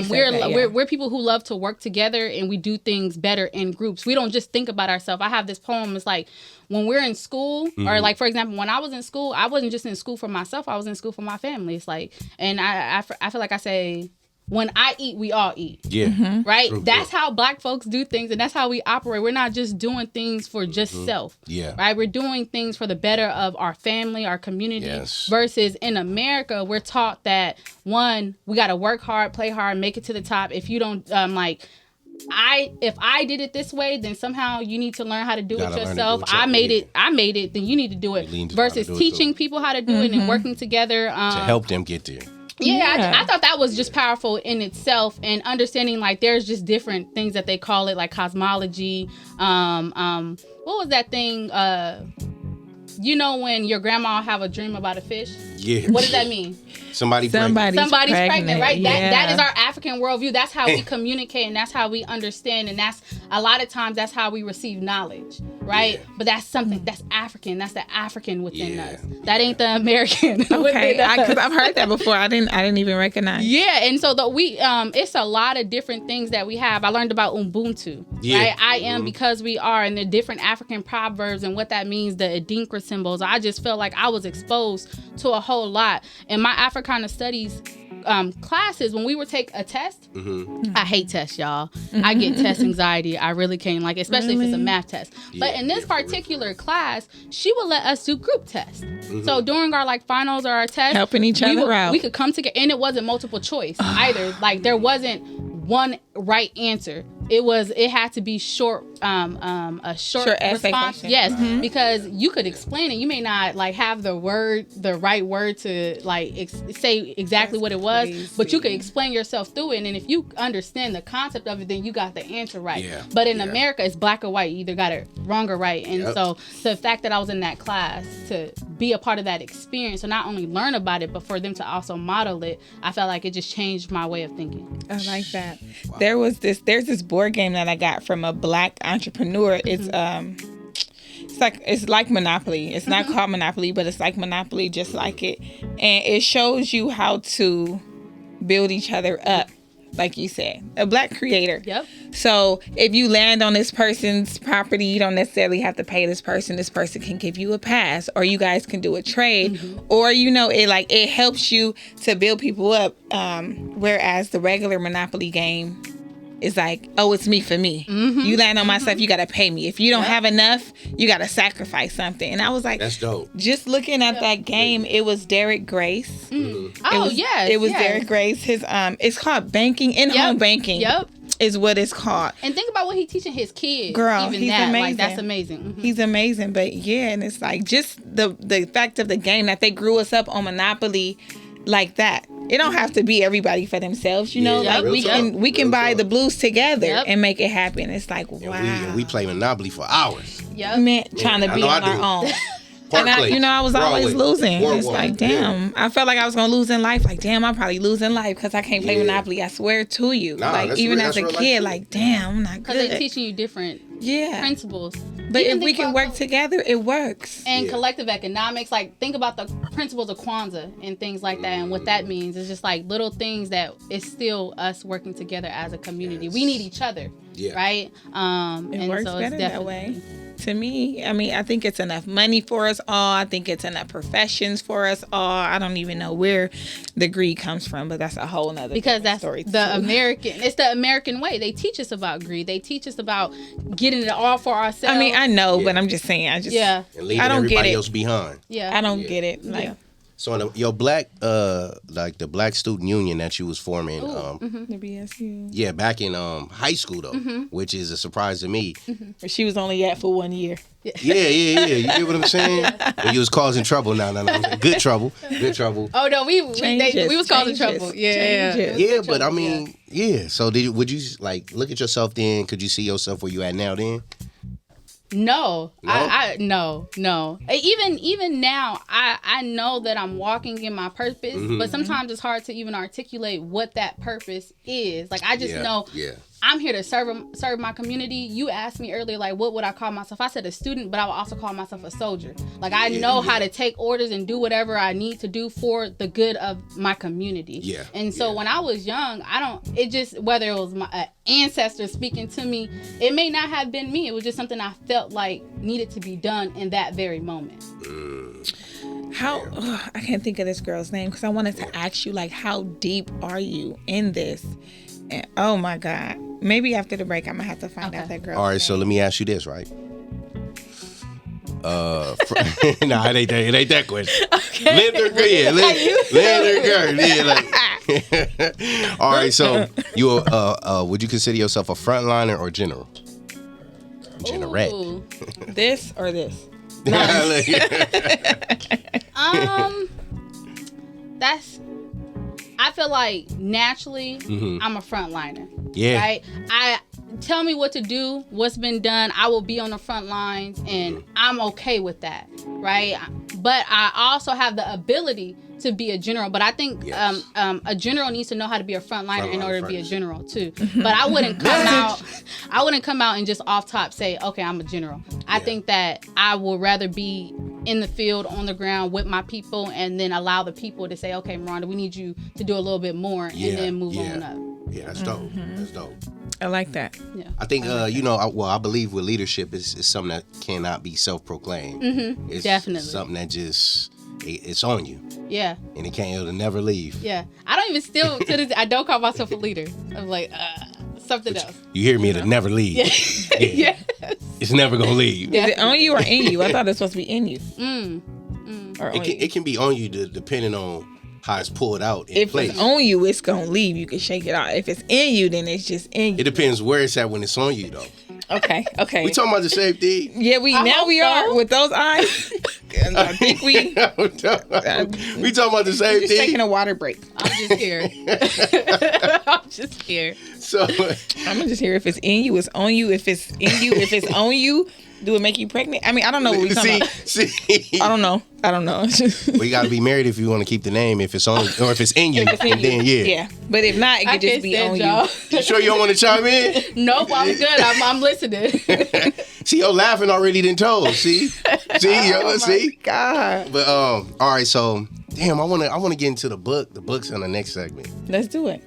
Speaker 4: We're people who love to work together and we do things better in groups. We don't just think about ourselves. I have this poem. It's like when we're in school, or like for example, when I was in school, I wasn't just in school for myself. I was in school for my family. It's like, and I feel like I say, when I eat, we all eat.
Speaker 1: Yeah.
Speaker 4: Right? That's how Black folks do things, and that's how we operate. We're not just doing things for just self.
Speaker 1: Yeah.
Speaker 4: Right? We're doing things for the better of our family, our community.
Speaker 1: Yes.
Speaker 4: Versus in America, we're taught that, one, we got to work hard, play hard, make it to the top. If you don't, if I did it this way, then somehow you need to learn how to do it yourself. I made it, then you need to do it. Versus teaching people how to do it and working together.
Speaker 1: To help them get there.
Speaker 4: Yeah. I thought that was just powerful in itself, and understanding like there's just different things that they call it, like cosmology. What was that thing? You know when your grandma have a dream about a fish?
Speaker 1: Yeah.
Speaker 4: What does that mean?
Speaker 1: Somebody's pregnant,
Speaker 4: right?
Speaker 2: Yeah.
Speaker 4: That is our African worldview. That's how we communicate, and that's how we understand, and that's a lot of times that's how we receive knowledge, right? Yeah. But that's something that's African. That's the African within us. That ain't the American.
Speaker 2: Okay, because I've heard that before. I didn't even recognize.
Speaker 4: Yeah, and so it's a lot of different things that we have. I learned about Ubuntu. Right? I am because we are, and the different African proverbs and what that means, the Adinkra symbols. I just felt like I was exposed to a whole lot. In my Africana Studies classes, when we would take a test, I hate tests, y'all. I get test anxiety. I really can't, like, especially if it's a math test. But in this particular class, she would let us do group tests. So during our finals or our tests,
Speaker 2: helping each other out,
Speaker 4: we could come together, and it wasn't multiple choice either. Like there wasn't one right answer. It had to be short, a short response. Yes, because you could explain it. You may not have the right word to say exactly what it was, but you could explain yourself through it. And if you understand the concept of it, then you got the answer right. Yeah. But in America, it's black or white. You either got it wrong or right. And so the fact that I was in that class to be a part of that experience, so not only learn about it, but for them to also model it, I felt like it just changed my way of thinking.
Speaker 2: I like that. Wow. There's this board game that I got from a Black entrepreneur. It's like Monopoly. It's not called Monopoly, but it's like Monopoly, just like it. And it shows you how to build each other up, like you said. A Black creator.
Speaker 4: Yep.
Speaker 2: So if you land on this person's property, you don't necessarily have to pay this person. This person can give you a pass, or you guys can do a trade, or it helps you to build people up. Whereas the regular Monopoly game is like, oh, it's me for me. You land on my stuff, you gotta pay me. If you don't have enough, you gotta sacrifice something. And I was like,
Speaker 1: that's dope.
Speaker 2: Just looking at that game, it was Derek Grace.
Speaker 4: It
Speaker 2: was Derek Grace. His it's called banking, in-home banking.
Speaker 4: Yep.
Speaker 2: Is what it's called.
Speaker 4: And think about what he's teaching his kids.
Speaker 2: Girl,
Speaker 4: even
Speaker 2: he's
Speaker 4: that,
Speaker 2: amazing.
Speaker 4: that's amazing.
Speaker 2: He's amazing. But yeah, and it's like just the fact of the game that they grew us up on Monopoly like that. It don't have to be everybody for themselves, you know. We can buy the blues together and make it happen. It's like, wow.
Speaker 1: And we play Monopoly for hours.
Speaker 4: Yep.
Speaker 2: Man, trying to be on our own. And I was always losing. It's like, damn. I felt like I was going to lose in life. Like, damn, I'm probably losing life because I can't play Monopoly. I swear to you. Even as a kid, damn, I'm not good.
Speaker 4: Because they're teaching you different principles.
Speaker 2: But if we can work together, it works.
Speaker 4: And collective economics, think about the principles of Kwanzaa and things like that. And what that means is just little things that it's still us working together as a community. We need each other, right?
Speaker 2: It works better that way. to me, I mean, I think it's enough money for us all. I think it's enough professions for us all. I don't even know where the greed comes from, but that's a whole nother
Speaker 4: because that's
Speaker 2: story
Speaker 4: the
Speaker 2: too.
Speaker 4: It's the American way. They teach us about greed. They teach us about getting it all for ourselves.
Speaker 2: I mean, I know, but I'm just saying,
Speaker 1: and leaving everybody else behind.
Speaker 4: Yeah,
Speaker 2: I don't get it. Like,
Speaker 1: so your black, like the Black Student Union that you was forming,
Speaker 2: the BSU.
Speaker 1: Yeah, back in high school though, which is a surprise to me.
Speaker 2: She was only at for 1 year.
Speaker 1: Yeah. You get what I'm saying? When you was causing trouble. No. Good trouble.
Speaker 4: Oh no, we was causing trouble. Yeah,
Speaker 1: but I mean, So would you like look at yourself then? Could you see yourself where you at now then?
Speaker 4: No. No. Even now, I know that I'm walking in my purpose, but sometimes it's hard to even articulate what that purpose is. Like I just know I'm here to serve my community. You asked me earlier, like, what would I call myself? I said a student, but I would also call myself a soldier. Like I know how to take orders and do whatever I need to do for the good of my community.
Speaker 1: Yeah.
Speaker 4: And so when I was young, whether it was my ancestor speaking to me, it may not have been me. It was just something I felt like needed to be done in that very moment.
Speaker 2: I can't think of this girl's name because I wanted to ask you, like, how deep are you in this? And, oh my God. Maybe after the break, I'm going to have to find out that girl.
Speaker 1: All right, so let me ask you this, right? Nah, it ain't that question. Okay. All right, so you would you consider yourself a frontliner or general? General.
Speaker 2: This or this?
Speaker 4: I feel like naturally I'm a frontliner.
Speaker 1: Yeah.
Speaker 4: Right? Tell me what to do, what's been done. I will be on the front lines and I'm okay with that. Right? But I also have the ability to be a general. But I think a general needs to know how to be a frontliner in order to be a general too. But I wouldn't come out and just off top say, okay, I'm a general. I think that I would rather be in the field, on the ground with my people, and then allow the people to say, okay, MaRonda, we need you to do a little bit more, and then move on up.
Speaker 1: Yeah, that's dope. That's dope.
Speaker 2: I like that.
Speaker 4: Yeah.
Speaker 1: I think, I believe with leadership is something that cannot be self-proclaimed. It's
Speaker 4: definitely
Speaker 1: something that just, it's on you.
Speaker 4: Yeah.
Speaker 1: And it'll never leave.
Speaker 4: Yeah. I don't even still, to this, I don't call myself a leader. I'm like, something else.
Speaker 1: You hear me? It'll never leave. Yeah. It's never going to leave.
Speaker 2: Is it on you or in you? I thought it was supposed to be in you.
Speaker 1: It can be on you depending on how it's pulled out in place.
Speaker 2: If it's on you, it's going to leave. You can shake it out. If it's in you, then it's just in you.
Speaker 1: It depends where it's at when it's on you, though.
Speaker 2: Okay.
Speaker 1: We talking about the same thing?
Speaker 2: Yeah, we are with those eyes. I think we
Speaker 1: talking about the same thing.
Speaker 2: Just taking a water break.
Speaker 4: I'm just scared.
Speaker 1: So
Speaker 2: I'm just here. If it's in you, it's on you. If it's in you, if it's on you, do it make you pregnant? I mean, I don't know what we're talking about. I don't know. Well,
Speaker 1: you got to be married if you want to keep the name. If it's on, or if it's in you, then
Speaker 2: yeah. But if not, it could just be on you.
Speaker 1: You sure you don't want to chime in?
Speaker 4: Nope, I'm good. I'm listening.
Speaker 1: See, you're laughing already. Then told. See.
Speaker 2: God.
Speaker 1: But all right. So, damn, I want to get into the book. The book's in the next segment.
Speaker 2: Let's do it.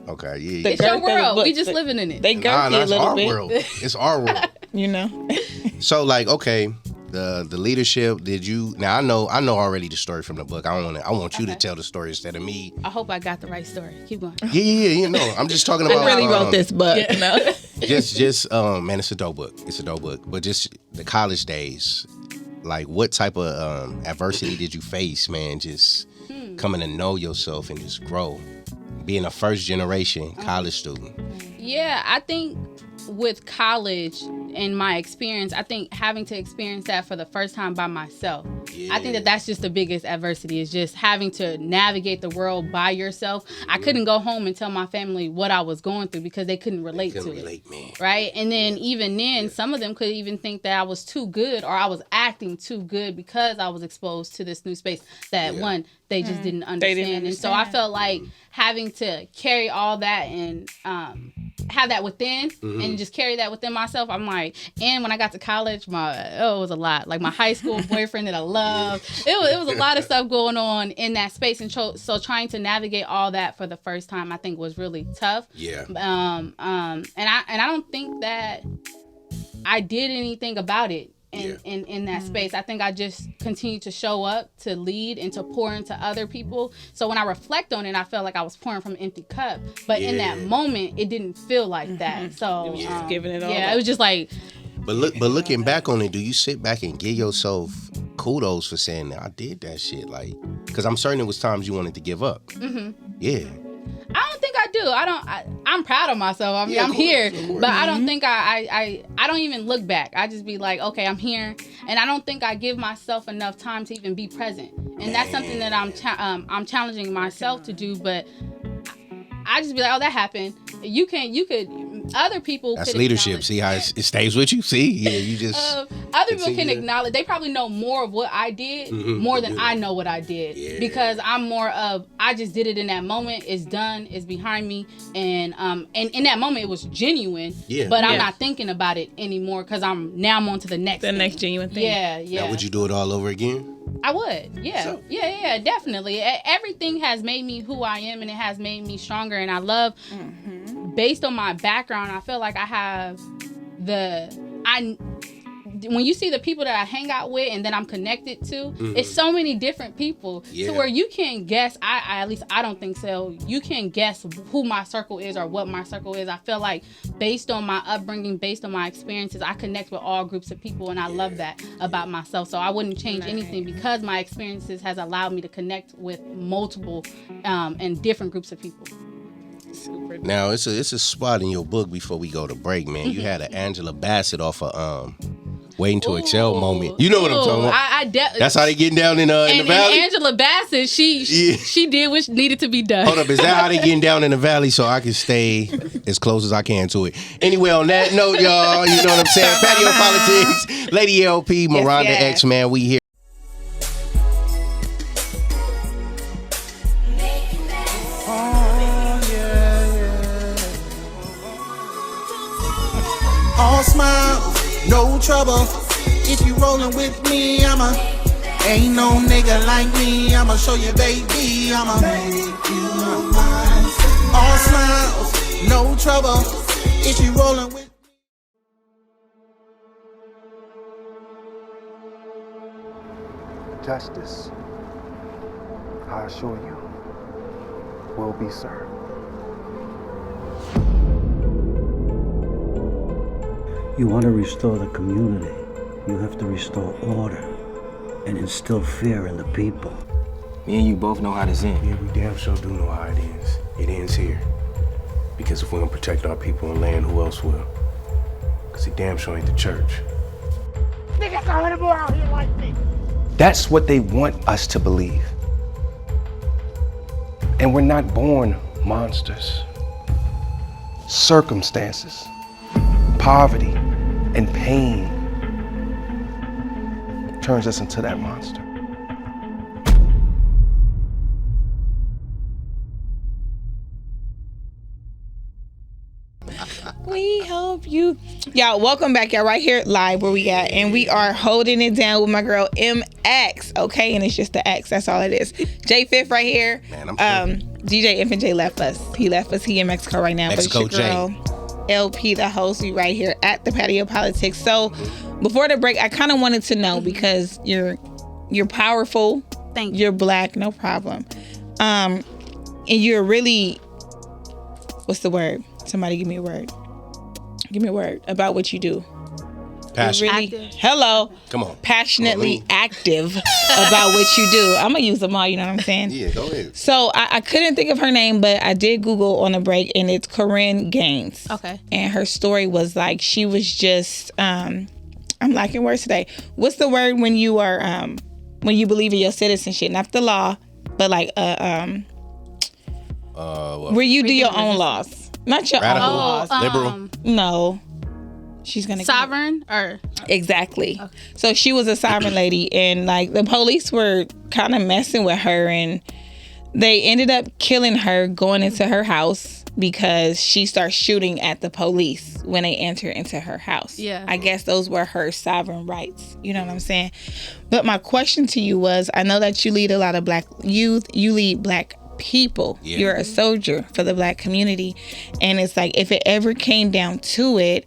Speaker 1: Okay. Yeah.
Speaker 4: It's your world. We just living in it.
Speaker 2: They girthy a little bit.
Speaker 1: World. It's our world.
Speaker 2: You know.
Speaker 1: So, like, okay, the leadership. Did you? Now I know already the story from the book. I want you to tell the story instead of me.
Speaker 4: I hope I got the right story. Keep going.
Speaker 1: Yeah. You know, I'm just talking about.
Speaker 2: Who really wrote this book? Yeah. No.
Speaker 1: just man, it's a dope book. It's a dope book. But just the college days, like, what type of adversity did you face, man? Just coming to know yourself and just grow, being a first generation college student.
Speaker 4: Yeah, I think with college and my experience, I think having to experience that for the first time by myself, I think that's just the biggest adversity, is just having to navigate the world by yourself. I couldn't go home and tell my family what I was going through because they couldn't relate to it.
Speaker 1: Man.
Speaker 4: Right? And then even then, some of them could even think that I was too good or I was acting too good because I was exposed to this new space that they just didn't understand. And so I felt like having to carry all that and have that within and just carry that within myself. I'm like, and when I got to college, it was a lot. Like my high school boyfriend that I loved. It was a lot of stuff going on in that space. And so trying to navigate all that for the first time, I think was really tough.
Speaker 1: Yeah.
Speaker 4: And I don't think that I did anything about it in that space. I think I just continue to show up, to lead, and to pour into other people. So when I reflect on it, I felt like I was pouring from an empty cup. But in that moment, it didn't feel like that. So
Speaker 2: giving it all.
Speaker 4: Yeah, it was just like.
Speaker 1: But looking back on it, do you sit back and give yourself kudos for saying that I did that shit? Like, because I'm certain it was times you wanted to give up. Mm-hmm. Yeah.
Speaker 4: I don't think I do. I'm proud of myself. I mean, I'm here, but I don't think I don't even look back. I just be like, okay, I'm here, and I don't think I give myself enough time to even be present. And that's something that I'm challenging myself to do. But I just be like, oh, that happened. You could. Other people.
Speaker 1: That's leadership. See how it stays with you. See, yeah, you just.
Speaker 4: Other people can acknowledge. They probably know more of what I did more than I know what I did because I'm more of I just did it in that moment. It's done. It's behind me, and in that moment it was genuine. Yeah. But I'm not thinking about it anymore because I'm on to the next. Next
Speaker 2: genuine thing.
Speaker 4: Yeah.
Speaker 1: Now, would you do it all over again?
Speaker 4: I would, yeah, yeah, definitely. Everything has made me who I am, and it has made me stronger. And I love, based on my background, I feel like I have when you see the people that I hang out with and that I'm connected to, it's so many different people to where you can't guess. At least I don't think so. You can't guess who my circle is or what my circle is. I feel like based on my upbringing, based on my experiences, I connect with all groups of people, and I love that about myself. So I wouldn't change anything because my experiences has allowed me to connect with multiple and different groups of people.
Speaker 2: Super.
Speaker 1: Now it's a spot in your book before we go to break, man. You had an Angela Bassett off of Waiting to Excel moment. You know what I'm talking about. That's how they getting down in the valley.
Speaker 4: And Angela Bassett, she did what needed to be done.
Speaker 1: Hold up, is that how they getting down in the valley so I can stay as close as I can to it? Anyway, on that note, y'all, you know what I'm saying? Patio PolitiCz, Lady LP, MaRonda X, man, we here.
Speaker 3: All smiles, no trouble. If you rollin' with me, ain't no nigga like me. I'ma show you, baby, I'ma make you mine. All smiles, no trouble. If you rollin' with
Speaker 12: justice, I assure you, will be served.
Speaker 13: You want to restore the community, you have to restore order and instill fear in the people.
Speaker 14: Me and you both know how this ends.
Speaker 12: Yeah, we damn sure do know how it ends. It ends here. Because if we don't protect our people and land, who else will? Because it damn sure ain't the church.
Speaker 15: Niggas don't anymore out here like me.
Speaker 12: That's what they want us to believe. And we're not born monsters. Circumstances, poverty, and pain turns us into that monster.
Speaker 2: We hope you. Y'all, welcome back. Y'all right here live where we at. And we are holding it down with my girl MX. Okay, and it's just the X. That's all it is. J Fifth right here.
Speaker 1: Man, I'm
Speaker 2: DJ Infant J left us. He left us. He in Mexico right now.
Speaker 1: Mexico
Speaker 2: but it's your girl, LP, the host. We right here at the Patio PolitiCz. So before the break, I kind of wanted to know because you're powerful.
Speaker 4: Thank you.
Speaker 2: You're black, no problem. And you're really, what's the word? Somebody give me a word. Give me a word about what you do.
Speaker 1: Passionate.
Speaker 2: Really, hello.
Speaker 1: Come on.
Speaker 2: Passionately active about what you do. I'm going to use them all, you know what I'm saying?
Speaker 1: Yeah, go ahead.
Speaker 2: So I couldn't think of her name, but I did Google on a break, and it's Corinne Gaines.
Speaker 4: Okay.
Speaker 2: And her story was like, she was just, I'm lacking words today. What's the word when you are, when you believe in your citizenship? Not the law, but like, where you do your own laws. Not your
Speaker 1: Radical.
Speaker 2: own laws.
Speaker 1: Liberal.
Speaker 2: No. She's gonna
Speaker 4: sovereign or
Speaker 2: exactly. Okay. So she was a sovereign lady, and like the police were kind of messing with her, and they ended up killing her, going into her house because she starts shooting at the police when they enter into her house.
Speaker 4: Yeah,
Speaker 2: I guess those were her sovereign rights. You know what I'm saying? But my question to you was, I know that you lead a lot of black youth. You lead black people. Yeah. You're a soldier for the black community, and it's like if it ever came down to it,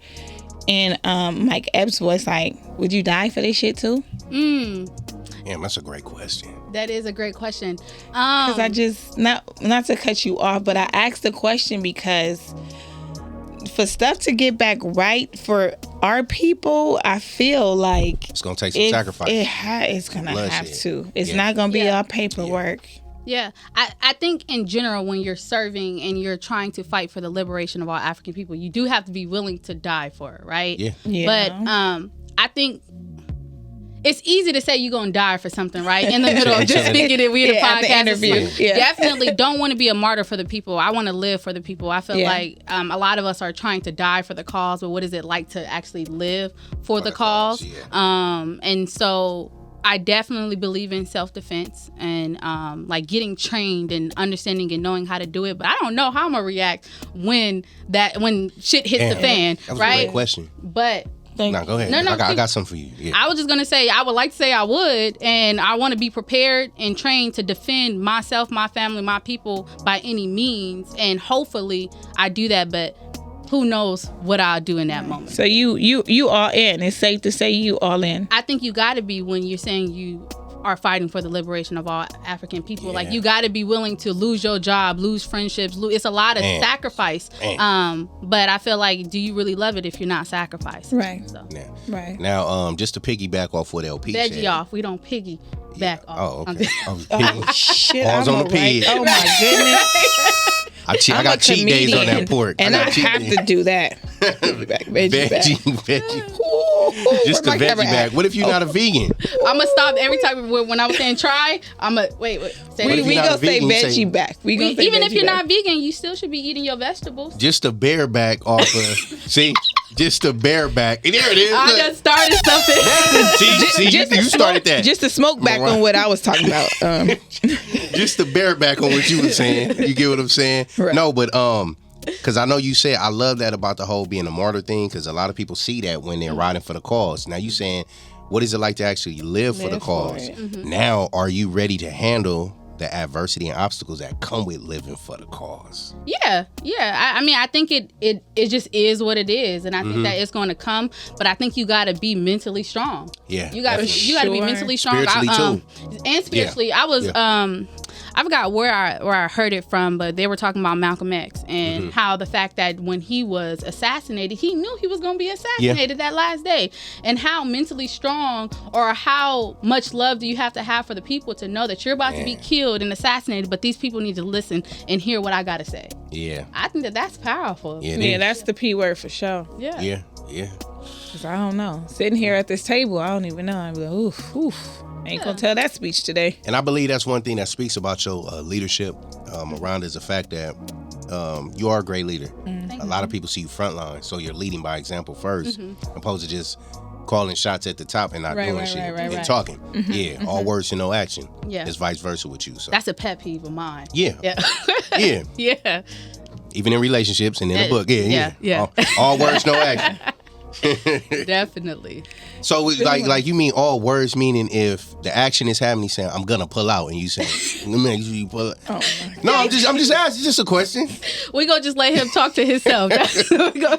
Speaker 2: in Mike Epps' voice, like, would you die for this shit too?
Speaker 1: Damn, that's a great question.
Speaker 4: That is a great question.
Speaker 2: Because I just, not to cut you off, but I asked the question because for stuff to get back right for our people, I feel like
Speaker 1: it's gonna take some sacrifice.
Speaker 2: It's gonna have to. It's not gonna be all paperwork.
Speaker 4: Yeah, I think in general, when you're serving and you're trying to fight for the liberation of all African people, you do have to be willing to die for it, right?
Speaker 1: Yeah.
Speaker 4: But I think it's easy to say you're going to die for something, right? In the middle of just speaking it, we in a podcast interview. Definitely don't want to be a martyr for the people. I want to live for the people. I feel like a lot of us are trying to die for the cause, but what is it like to actually live for the cause? And so I definitely believe in self-defense and like getting trained and understanding and knowing how to do it. But I don't know how I'm going to react when shit hits the fan,
Speaker 1: that was
Speaker 4: right?
Speaker 1: a great question.
Speaker 4: But
Speaker 1: no, go ahead. I got something for you. Yeah.
Speaker 4: I was just going to say, I would like to say I would, and I want to be prepared and trained to defend myself, my family, my people by any means. And hopefully I do that, but who knows what I'll do in that moment.
Speaker 2: So you all in. It's safe to say you all in.
Speaker 4: I think you got to be when you're saying you are fighting for the liberation of all African people. Like, you got to be willing to lose your job, lose friendships. It's a lot of sacrifice. But I feel like, do you really love it if you're not sacrificing?
Speaker 2: Right.
Speaker 4: So.
Speaker 1: Yeah.
Speaker 2: Right.
Speaker 1: Now, just to piggyback off what LP said.
Speaker 4: Veggie off. We don't piggy back off.
Speaker 1: Oh, okay.
Speaker 2: Shit.
Speaker 1: Pause on the pig.
Speaker 2: Oh my goodness.
Speaker 1: I got cheat days on that pork.
Speaker 2: And I have to do that.
Speaker 1: Veggie. Just a veggie bag. What if you're not a vegan?
Speaker 4: I'm going to stop every time when I was saying try. I'm going to, wait.
Speaker 2: We going to say veggie back.
Speaker 4: Even if you're not vegan, you still should be eating your vegetables.
Speaker 1: Just a bareback off of, see? Just a bareback. And there it is.
Speaker 4: I just started something.
Speaker 1: See, you started that.
Speaker 2: Just to smoke back on what I was talking about.
Speaker 1: Just to bareback on what you were saying. You get what I'm saying? Right. No, but because I know you said, I love that about the whole being a martyr thing, because a lot of people see that when they're riding for the cause. Now you saying, what is it like to actually live for the cause? Now, are you ready to handle the adversity and obstacles that come with living for the cause?
Speaker 4: Yeah. I mean, I think it just is what it is, and I think that it's going to come. But I think you got to be mentally strong.
Speaker 1: Yeah,
Speaker 4: you got to be mentally strong.
Speaker 1: Spiritually too,
Speaker 4: and spiritually. I was I forgot where I heard it from, but they were talking about Malcolm X and how the fact that when he was assassinated, he knew he was going to be assassinated that last day, and how mentally strong or how much love do you have to have for the people to know that you're about to be killed and assassinated, but these people need to listen and hear what I got to say.
Speaker 1: Yeah.
Speaker 4: I think that's powerful.
Speaker 2: Yeah, that's the P word for sure.
Speaker 4: Yeah.
Speaker 2: Because I don't know. Sitting here at this table, I don't even know. I'm like, oof. Ain't gonna tell that speech today.
Speaker 1: And I believe that's one thing that speaks about your leadership, MaRonda, is the fact that you are a great leader. A lot of people see you frontline, so you're leading by example first, opposed to just calling shots at the top and not doing shit and talking. All words and no action. It's vice versa with you. So
Speaker 4: that's a pet peeve of mine.
Speaker 1: Yeah. Even in relationships and in a book. Yeah. All words, no action.
Speaker 4: Definitely.
Speaker 1: So like you mean all words, meaning if the action is happening, saying I'm gonna pull out, and you say, you pull out. No, I'm just asking, just a question.
Speaker 4: We gonna just let him talk to himself.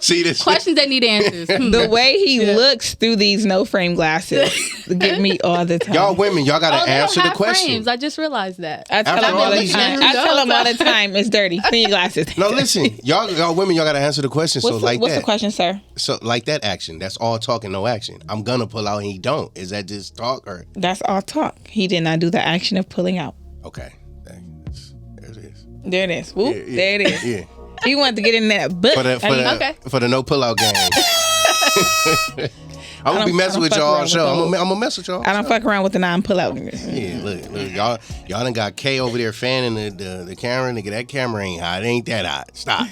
Speaker 1: See this
Speaker 4: questions that need answers.
Speaker 2: The way he looks through these no frame glasses get me all the time.
Speaker 1: Y'all women, y'all gotta answer the question.
Speaker 4: Frames. I just realized that.
Speaker 2: I tell him all the time. It's dirty. Clean your glasses.
Speaker 1: No, listen, y'all women, y'all gotta answer the question.
Speaker 2: What's the question, sir?
Speaker 1: So like that action, that's all talk and no action. I'm gonna pull out and he don't. Is that just talk or?
Speaker 2: That's all talk. He did not do the action of pulling out.
Speaker 1: Okay. There it is.
Speaker 2: There it is. Whoop, there it is. Yeah. He wanted to get in that book.
Speaker 1: For the no pull out game. I'm gonna be messing with y'all on the show. I'm gonna mess with y'all.
Speaker 2: I don't fuck around with the non-pull out.
Speaker 1: Yeah, look, y'all done got K over there fanning the camera. Nigga, that camera ain't hot. It ain't that hot. Stop.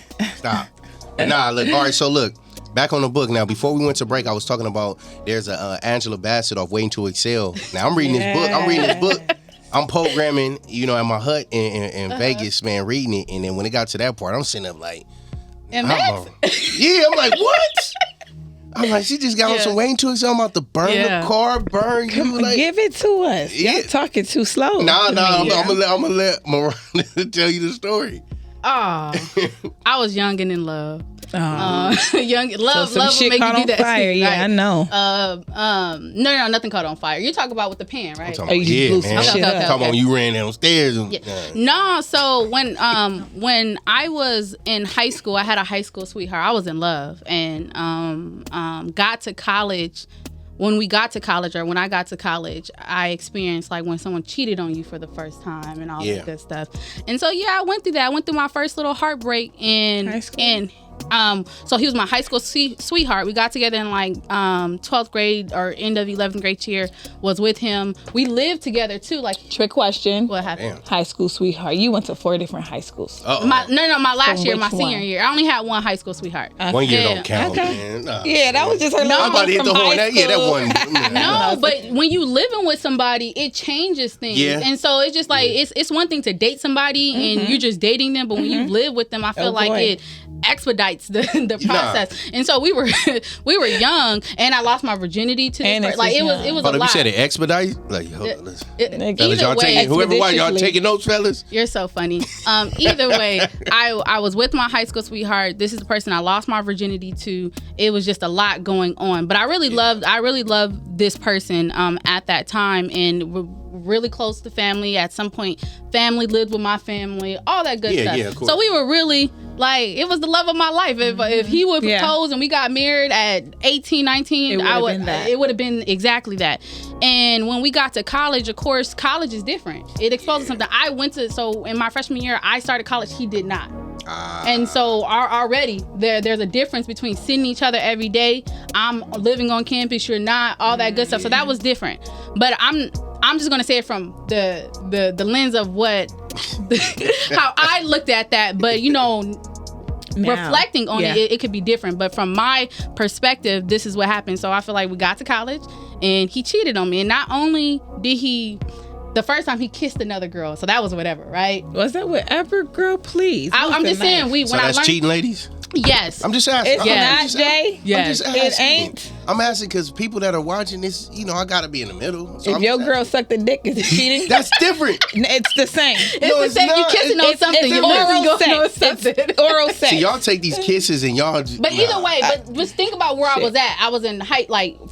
Speaker 1: Nah, look. All right, so look. Back on the book now. Before we went to break, I was talking about there's a Angela Bassett off Waiting to Excel. Now I'm reading this book. I'm programming, at my hut in Vegas, man, reading it. And then when it got to that part, I'm sitting up like, I'm like, what? I'm like, she just got on some Waiting to Excel. I'm about to burn the car, burn you. Like,
Speaker 2: give it to us. You're talking too slow.
Speaker 1: Nah. I'm gonna let MaRonda tell you the story.
Speaker 4: I was young and in love. Young love
Speaker 2: so
Speaker 4: will make you do that.
Speaker 2: Fire. Yeah, right. I know.
Speaker 4: No, nothing caught on fire. You're talking about with the pen, right?
Speaker 1: Oh, you just blew some shit up. Come on, you ran downstairs. And,
Speaker 4: No, so when I was in high school, I had a high school sweetheart. I was in love, and got to college. When we got to college, or when I got to college, I experienced like when someone cheated on you for the first time and all that good stuff. And so I went through that. I went through my first little heartbreak and so he was my high school sweetheart. We got together in like 12th grade or end of 11th grade year. Was with him. We lived together too. Like,
Speaker 2: trick question.
Speaker 4: What happened?
Speaker 2: High school sweetheart. You went to 4 different high schools.
Speaker 4: My last year, my senior year. I only had one high school sweetheart.
Speaker 1: 1 year don't count, man.
Speaker 2: Yeah, that was just her.
Speaker 1: I'm about to hit the horn. That one.
Speaker 4: No, but when you living with somebody, it changes things. Yeah. And so it's just like it's one thing to date somebody and you're just dating them, but when you live with them, I feel like it expedites the process. And so we were young, and I lost my virginity to this person. Like it was a lot.
Speaker 1: You said it expedite? Like, hold on, fellas, y'all
Speaker 4: way,
Speaker 1: whoever watch, y'all taking notes, fellas?
Speaker 4: You're so funny. Either way, I was with my high school sweetheart. This is the person I lost my virginity to. It was just a lot going on, but I really loved this person at that time, and we're really close to family. At some point, family lived with my family, all that good stuff. Yeah, of course. So we were really like, it was the love of my life. If he would propose and we got married at 18, 19, it would have been exactly that. And when we got to college, of course, college is different. It exposes something. So in my freshman year, I started college. He did not. And so already there's a difference between seeing each other every day. I'm living on campus, you're not, all that good stuff. So that was different. But I'm just gonna say it from the lens of what how I looked at that. But reflecting on it could be different. But from my perspective, this is what happened. So I feel like we got to college and he cheated on me. And not only did he, the first time he kissed another girl, so that was whatever, right?
Speaker 2: Was that whatever, girl? Please.
Speaker 4: I'm just saying
Speaker 1: that's cheating, ladies?
Speaker 4: Yes.
Speaker 1: I'm just asking.
Speaker 2: It's not, Jay.
Speaker 1: Yes.
Speaker 2: It ain't.
Speaker 1: I'm asking because people that are watching this, I gotta be in the middle. So
Speaker 2: if your girl sucked a dick, is it cheating?
Speaker 1: That's different.
Speaker 2: It's the same.
Speaker 4: It's the same. You're kissing on something. You're
Speaker 2: oral sex. It's oral sex.
Speaker 1: See, y'all take these kisses and y'all.
Speaker 4: But either way, but just think about where I was at. I was in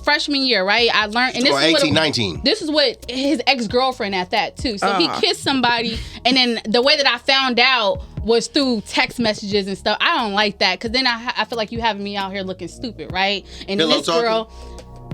Speaker 4: freshman year, right? I learned, and this is
Speaker 1: 18, 19.
Speaker 4: This is what his ex-girlfriend at that too. So he kissed somebody, and then the way that I found out was through text messages and stuff. I don't like that, because then I feel like you having me out here looking stupid, right? And this girl,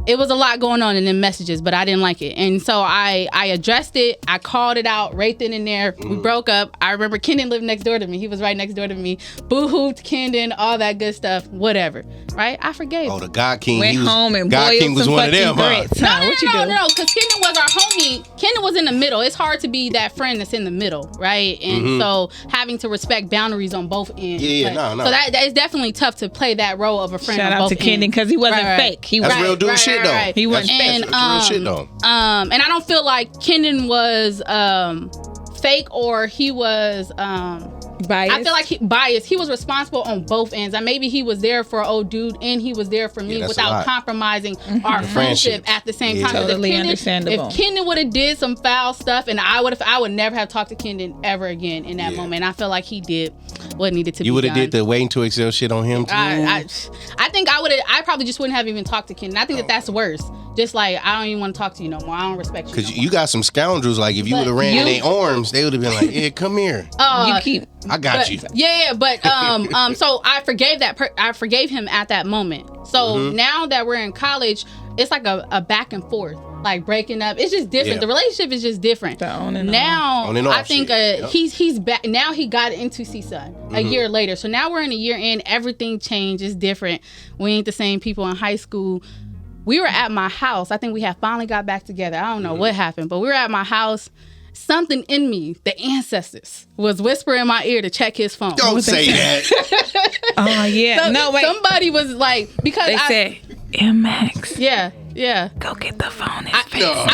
Speaker 4: it was a lot going on in the messages, but I didn't like it. And so I addressed it. I called it out right then and there. We broke up. I remember Kendon lived next door to me. He was right next door to me. Boo-hooped Kendon, all that good stuff, whatever. Right? I forgave.
Speaker 1: Oh, the God King.
Speaker 2: Went home and
Speaker 1: God King was one of them, huh?
Speaker 4: No, because Kendon was our homie. Kendon was in the middle. It's hard to be that friend that's in the middle, right? And so having to respect boundaries on both ends.
Speaker 1: No.
Speaker 4: So that is definitely tough to play that role of a friend on both ends.
Speaker 2: Shout out to Kendon, because he wasn't fake. He was
Speaker 1: real dude shit, though.
Speaker 2: He wasn't fake.
Speaker 1: Real shit, though.
Speaker 4: And I don't feel like Kendon was fake or he was
Speaker 2: biased.
Speaker 4: I feel like biased. He was responsible on both ends. And maybe he was there for old dude and he was there for me without compromising our friendship at the same time.
Speaker 2: Totally understandable.
Speaker 4: If Kendon would have did some foul stuff, and I would never have talked to Kendon ever again in that moment. I feel like he did what needed to be done.
Speaker 1: You would have did the waiting to excel shit on him too?
Speaker 4: I think I probably just wouldn't have even talked to Kendon. I think that's worse. Just like, I don't even want to talk to you no more. I don't respect you.
Speaker 1: Because you got some scoundrels. Like, if you would have ran in their arms, they would have been like, yeah, come here. I got you.
Speaker 4: Yeah, but so I forgave I forgave him at that moment. So now that we're in college, it's like a back and forth, like breaking up. It's just different. The relationship is just different. Now I think he's back. Now he got into CSUN a year later. So now we're in a year in. Everything changed. It's different. We ain't the same people in high school. We were at my house. I think we had finally got back together. I don't know what happened, but we were at my house. Something in me, the ancestors, was whispering in my ear to check his phone.
Speaker 1: Don't say that.
Speaker 2: Oh, yeah.
Speaker 4: So,
Speaker 2: no, wait.
Speaker 4: Somebody was like, because
Speaker 2: they said, MX.
Speaker 4: Yeah.
Speaker 2: Go get the phone.
Speaker 4: I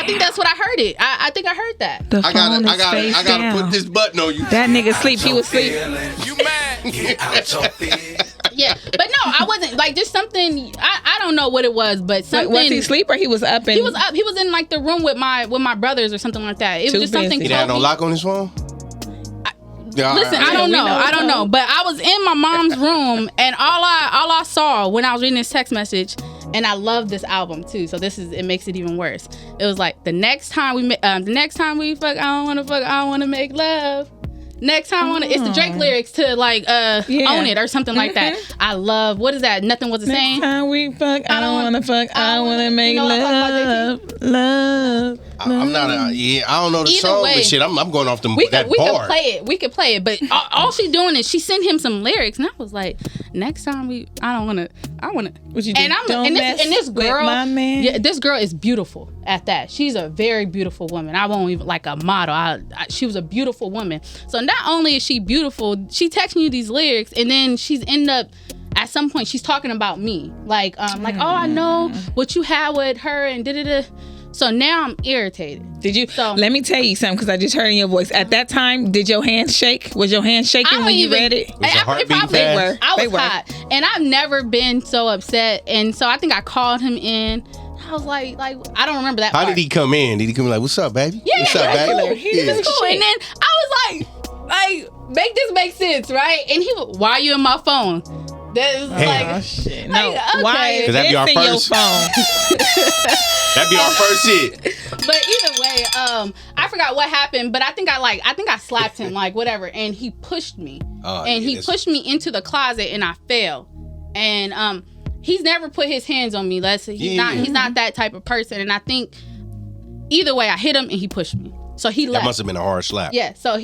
Speaker 4: think that's what I heard it. I think I heard that.
Speaker 2: The phone is face
Speaker 1: I gotta put this button on you.
Speaker 2: That nigga sleep. He was sleep.
Speaker 3: You mad? Get out your bed.
Speaker 4: Yeah, but no, I wasn't like just something. I don't know what it was, but something.
Speaker 2: Wait, was he asleep or he was up?
Speaker 4: He was up. He was in like the room with my brothers or something like that. It was just something.
Speaker 1: He had no lock on his phone.
Speaker 4: Listen, I don't know. But I was in my mom's room, and all I saw when I was reading this text message, and I love this album too. So it makes it even worse. It was like the next time we fuck, I don't wanna fuck, I don't wanna make love. Next time I wanna, it's the Drake lyrics to like Own It or something like that. I love, what is that? Nothing was the same.
Speaker 2: Next time we fuck, I don't wanna fuck, I wanna make love.
Speaker 1: I'm not. I don't know the song, but shit, I'm going off that bar.
Speaker 4: We could play it, but all she doing is she sent him some lyrics, and I was like, next time I wanna.
Speaker 2: What you do?
Speaker 4: And this girl,
Speaker 2: my man.
Speaker 4: Yeah, this girl is beautiful at that. She's a very beautiful woman. I won't even like a model. She was a beautiful woman. So not only is she beautiful, she texting you these lyrics, and then she's end up. At some point, she's talking about me, like, oh, I know what you had with her, and da-da-da. So now I'm irritated.
Speaker 2: Let me tell you something, because I just heard in your voice. At that time, did your hands shake? Was your hands shaking when you read it?
Speaker 1: Was your heart beating fast?
Speaker 4: I was hot, and I've never been so upset. And so I think I called him in. I was like I don't remember that.
Speaker 1: How did he come in? Did he come in like, "What's up, baby?
Speaker 4: Yeah,
Speaker 1: What's up, baby?"
Speaker 4: He was cool. And then I was like, make this make sense, right? And he was, why are you in my phone? That was
Speaker 2: shit.
Speaker 4: No, okay.
Speaker 2: Why?
Speaker 1: Because that'd be our first
Speaker 2: phone.
Speaker 1: That'd be our first hit.
Speaker 4: But either way, I forgot what happened, but I think I slapped him, like whatever, and he pushed me. He pushed me into the closet, and I fell. And he's never put his hands on me. He's not that type of person. And I think either way, I hit him and he pushed me. So he left.
Speaker 1: That must have been a hard slap.
Speaker 4: Yeah. So I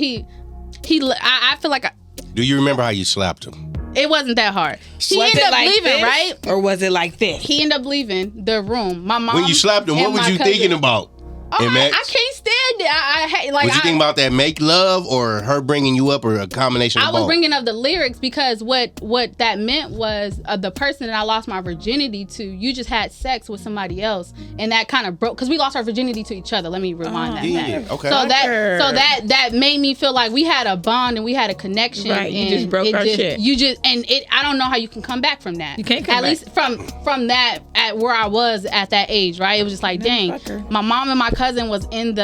Speaker 4: feel like
Speaker 1: Do you remember how you slapped him?
Speaker 4: It wasn't that hard. He ended up leaving, right?
Speaker 2: Or was it like this?
Speaker 4: He ended up leaving the room. My mom.
Speaker 1: When you slapped him, what was you thinking about?
Speaker 4: I can't stand it.
Speaker 1: Was you thinking about that make love or her bringing you up or a combination of both?
Speaker 4: I was bringing up the lyrics because what that meant was the person that I lost my virginity to, you just had sex with somebody else, and that kind of broke, because we lost our virginity to each other. Let me rewind that back.
Speaker 1: Okay.
Speaker 4: So that made me feel like we had a bond and we had a connection.
Speaker 2: Right. You just broke our shit.
Speaker 4: I don't know how you can come back from that.
Speaker 2: You can't come back.
Speaker 4: At least from that, at where I was at that age, right? It was just like, dang, my mom and my cousin was in the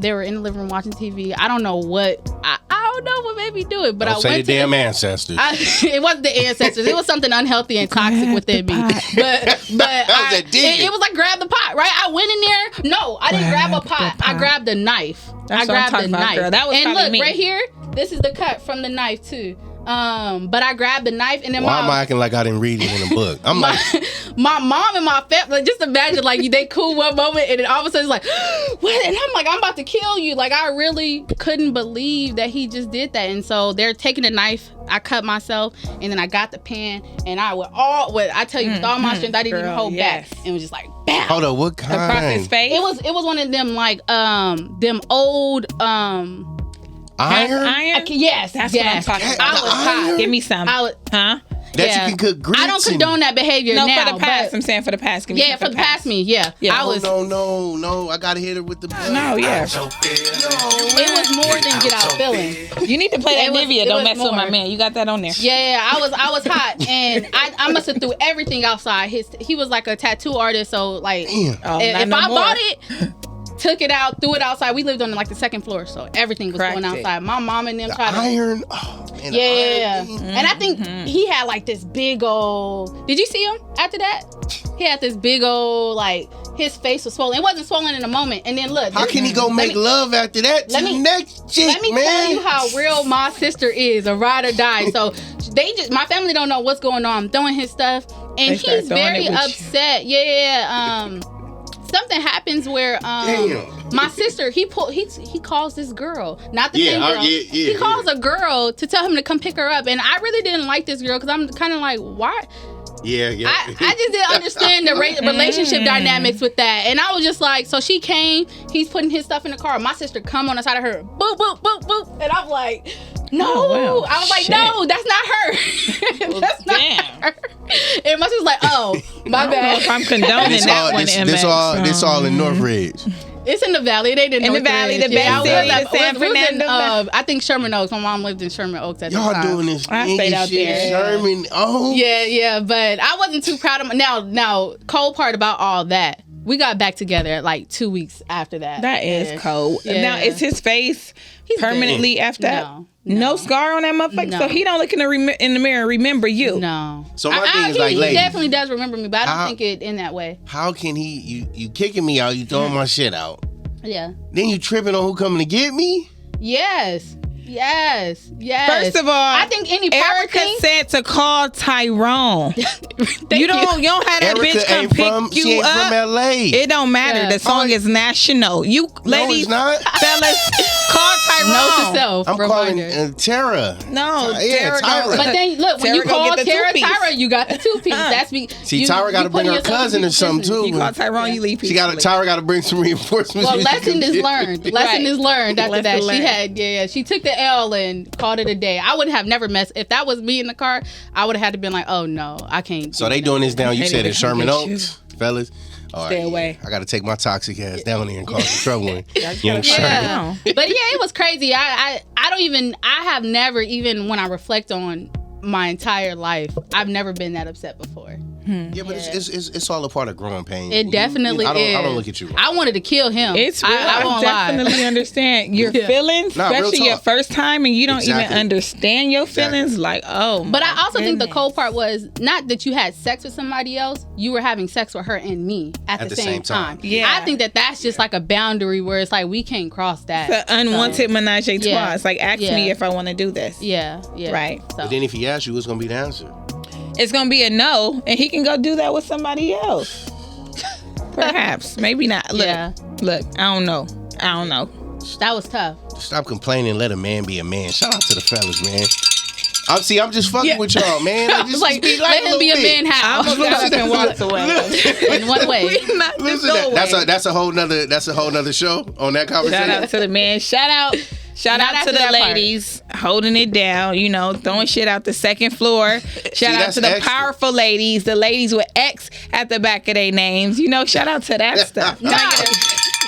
Speaker 4: they were in the living room watching TV. I don't know what I don't know what made me do it, but
Speaker 1: don't say the damn ancestors.
Speaker 4: It wasn't the ancestors. It was something unhealthy and toxic within me. But it was like grab the pot, right? I went in there. No, I didn't grab a pot. I grabbed a knife.
Speaker 2: That's what I'm talking about, girl. That was
Speaker 4: and look
Speaker 2: me.
Speaker 4: Right here. This is the cut from the knife too. But I grabbed the knife, and then
Speaker 1: why am I acting like I didn't read it in a book? I'm like,
Speaker 4: my mom and my family, like, just imagine, like, they cool one moment, and then all of a sudden it's like, what? And I'm like, I'm about to kill you. Like, I really couldn't believe that he just did that. And so they're taking the knife. I cut myself, and then I got the pan, and I with all my strength, I didn't even hold back, and was just like, bam.
Speaker 1: Hold on, what kind?
Speaker 2: Across his face?
Speaker 4: It was one of them, like, them old,
Speaker 1: Iron?
Speaker 4: Yes,
Speaker 2: that's what I'm talking about.
Speaker 4: I was hot.
Speaker 2: Give me some.
Speaker 1: That you can cook grits.
Speaker 4: I don't condone that behavior now.
Speaker 2: No, for the past. I'm saying for the past. Give me
Speaker 4: for the past me. Yeah. I was.
Speaker 1: No. I gotta hit her with the.
Speaker 2: No, yeah.
Speaker 4: It was more than get out feeling.
Speaker 2: You need to play that Nivea. Don't mess with my man. You got that on there.
Speaker 4: Yeah. I was hot, and I must have threw everything outside. He was like a tattoo artist, so like, if I bought it. Took it out, threw it outside. We lived on like the second floor, so everything was going outside. My mom and them tried to
Speaker 1: iron. Oh man,
Speaker 4: yeah. And I think he had like this big old. Did you see him after that? He had this big old, like, his face was swollen. It wasn't swollen in a moment. And then look,
Speaker 1: how can he go make love after that? Let me
Speaker 4: tell you how real my sister is, a ride or die. So my family don't know what's going on. I'm throwing his stuff, and he's very upset. Something happens where my sister he calls this girl, not the same girl. He calls a girl to tell him to come pick her up, and I really didn't like this girl because I'm kind of like, why?
Speaker 1: Yeah.
Speaker 4: I just didn't understand the relationship dynamics with that, and I was just like, so she came, he's putting his stuff in the car. My sister come on the side of her, boop boop boop boop, and I'm like, no. Oh, wow. I was like, no, that's not her. That's not her. And my sister's like, oh, my bad.
Speaker 2: If I'm condoning that one.
Speaker 1: This all in Northridge.
Speaker 4: It's in the valley. They didn't.
Speaker 2: In the valley, the best city, San Fernando.
Speaker 4: I think Sherman Oaks. My mom lived in Sherman Oaks at the
Speaker 1: time.
Speaker 4: Y'all
Speaker 1: doing this
Speaker 2: I stayed out there.
Speaker 1: Sherman Oaks.
Speaker 4: Yeah. But I wasn't too proud of my. Now, cold part about all that. We got back together like 2 weeks after that.
Speaker 2: That is cold.
Speaker 4: Yeah.
Speaker 2: Now, is his face permanently effed up? No scar on that motherfucker.
Speaker 4: No.
Speaker 2: So he don't look in the mirror and remember you.
Speaker 4: No.
Speaker 1: So my thing is like,
Speaker 4: he
Speaker 1: ladies,
Speaker 4: definitely does remember me, but I don't think it in that way.
Speaker 1: how can he? You kicking me out? You throwing my shit out?
Speaker 4: Yeah.
Speaker 1: Then you tripping on who coming to get me?
Speaker 4: Yes.
Speaker 2: First of all,
Speaker 4: I think any proper
Speaker 2: Erica
Speaker 4: thing.
Speaker 2: said to call Tyrone. you don't have that
Speaker 1: Erica
Speaker 2: bitch come
Speaker 1: ain't
Speaker 2: pick
Speaker 1: from,
Speaker 2: you
Speaker 1: she ain't
Speaker 2: up.
Speaker 1: from LA.
Speaker 2: It don't matter.
Speaker 4: Yeah.
Speaker 2: The song is national. You ladies,
Speaker 1: it's not.
Speaker 2: fellas, call Tyrone.
Speaker 4: Note to self.
Speaker 1: I'm calling
Speaker 4: reminder.
Speaker 1: Tara.
Speaker 2: No,
Speaker 1: Yeah,
Speaker 2: Tara.
Speaker 1: Tyra.
Speaker 4: But then look, when
Speaker 2: Tara
Speaker 4: you
Speaker 2: go
Speaker 4: call
Speaker 2: get the
Speaker 4: Tara,
Speaker 2: two-piece.
Speaker 4: Tyra, you got the 2-piece. That's me.
Speaker 1: See, Tyra got to bring her cousin or something too.
Speaker 2: You call Tyrone, you leave
Speaker 1: She got Tyra got to bring some reinforcements.
Speaker 4: Well,
Speaker 1: when she
Speaker 4: lesson
Speaker 1: come
Speaker 4: is
Speaker 1: get
Speaker 4: learned.
Speaker 1: me.
Speaker 4: Lesson is learned after
Speaker 2: Lesson
Speaker 4: that.
Speaker 2: learned.
Speaker 4: She had, she took the L and called it a day. I would have never messed. If that was me in the car, I would have had to been like, oh no, I can't.
Speaker 1: So they doing this down. You
Speaker 2: They
Speaker 1: said
Speaker 2: need
Speaker 1: in
Speaker 2: to come
Speaker 1: Sherman
Speaker 2: get you.
Speaker 1: Oaks, fellas. All
Speaker 2: Stay away.
Speaker 1: I got to take my toxic ass down there and cause some trouble. In
Speaker 2: Yeah.
Speaker 1: Sherman.
Speaker 4: But yeah, it was crazy. I have never, even when I reflect on my entire life, I've never been that upset before.
Speaker 1: Yeah, but it's all a part of growing pain.
Speaker 4: It definitely
Speaker 1: I
Speaker 4: is.
Speaker 1: don't look at you.
Speaker 4: I wanted to kill him.
Speaker 2: It's real.
Speaker 4: I won't lie.
Speaker 2: definitely understand your
Speaker 4: Yeah.
Speaker 2: feelings,
Speaker 1: Nah, real
Speaker 2: especially your
Speaker 1: talk.
Speaker 2: first time, and you don't even
Speaker 1: Exactly.
Speaker 2: understand your feelings. Like, oh,
Speaker 4: But I
Speaker 2: my
Speaker 4: also think the
Speaker 2: goodness.
Speaker 4: cold part was not that you had sex with somebody else, you were having sex with her and me at the same time.
Speaker 2: Yeah.
Speaker 4: I think that's just like a boundary where it's like we can't cross that.
Speaker 2: It's an unwanted menage a trois.
Speaker 4: Yeah.
Speaker 2: It's like, ask
Speaker 4: Yeah.
Speaker 2: me if I want to do this.
Speaker 4: Yeah.
Speaker 2: Right.
Speaker 4: So.
Speaker 1: But then if he asks you, what's gonna be the answer?
Speaker 2: It's gonna be a no, and he can go do that with somebody else. Perhaps, maybe not. Look,
Speaker 4: Yeah.
Speaker 2: look. I don't know.
Speaker 4: That was tough.
Speaker 1: Stop complaining. Let a man be a man. Shout out to the fellas, man. I'm just fucking with y'all, man.
Speaker 4: I was like, let him be a man how?
Speaker 2: I almost got up and walked away.
Speaker 4: In one way.
Speaker 1: Listen, that's a whole nother show on that conversation.
Speaker 2: Shout out to the man. Shout out
Speaker 4: Not
Speaker 2: to
Speaker 4: after
Speaker 2: the
Speaker 4: that part.
Speaker 2: ladies holding it down, throwing shit out the second floor. Shout out
Speaker 1: that's
Speaker 2: to the
Speaker 1: extra.
Speaker 2: powerful ladies, the ladies with X at the back of their names. Shout out to that stuff.
Speaker 4: No.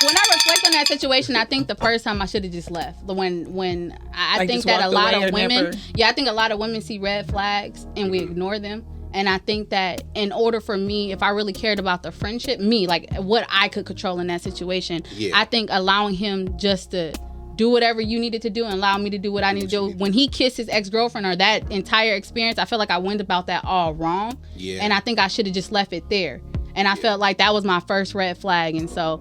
Speaker 4: When I reflect on that situation, I think the first time I should have just left. When I
Speaker 2: Like,
Speaker 4: think
Speaker 2: just
Speaker 4: that a
Speaker 2: walked
Speaker 4: lot
Speaker 2: away
Speaker 4: of
Speaker 2: or
Speaker 4: women,
Speaker 2: never-
Speaker 4: I think a lot of women see red flags and we ignore them. And I think that in order for me, if I really cared about the friendship, like what I could control in that situation, I think allowing him just to do whatever you needed to do and allow me to do what I need to do. When he kissed his ex-girlfriend or that entire experience, I feel like I went about that all wrong.
Speaker 1: Yeah.
Speaker 4: And I think I should have just left it there. And I felt like that was my first red flag. And so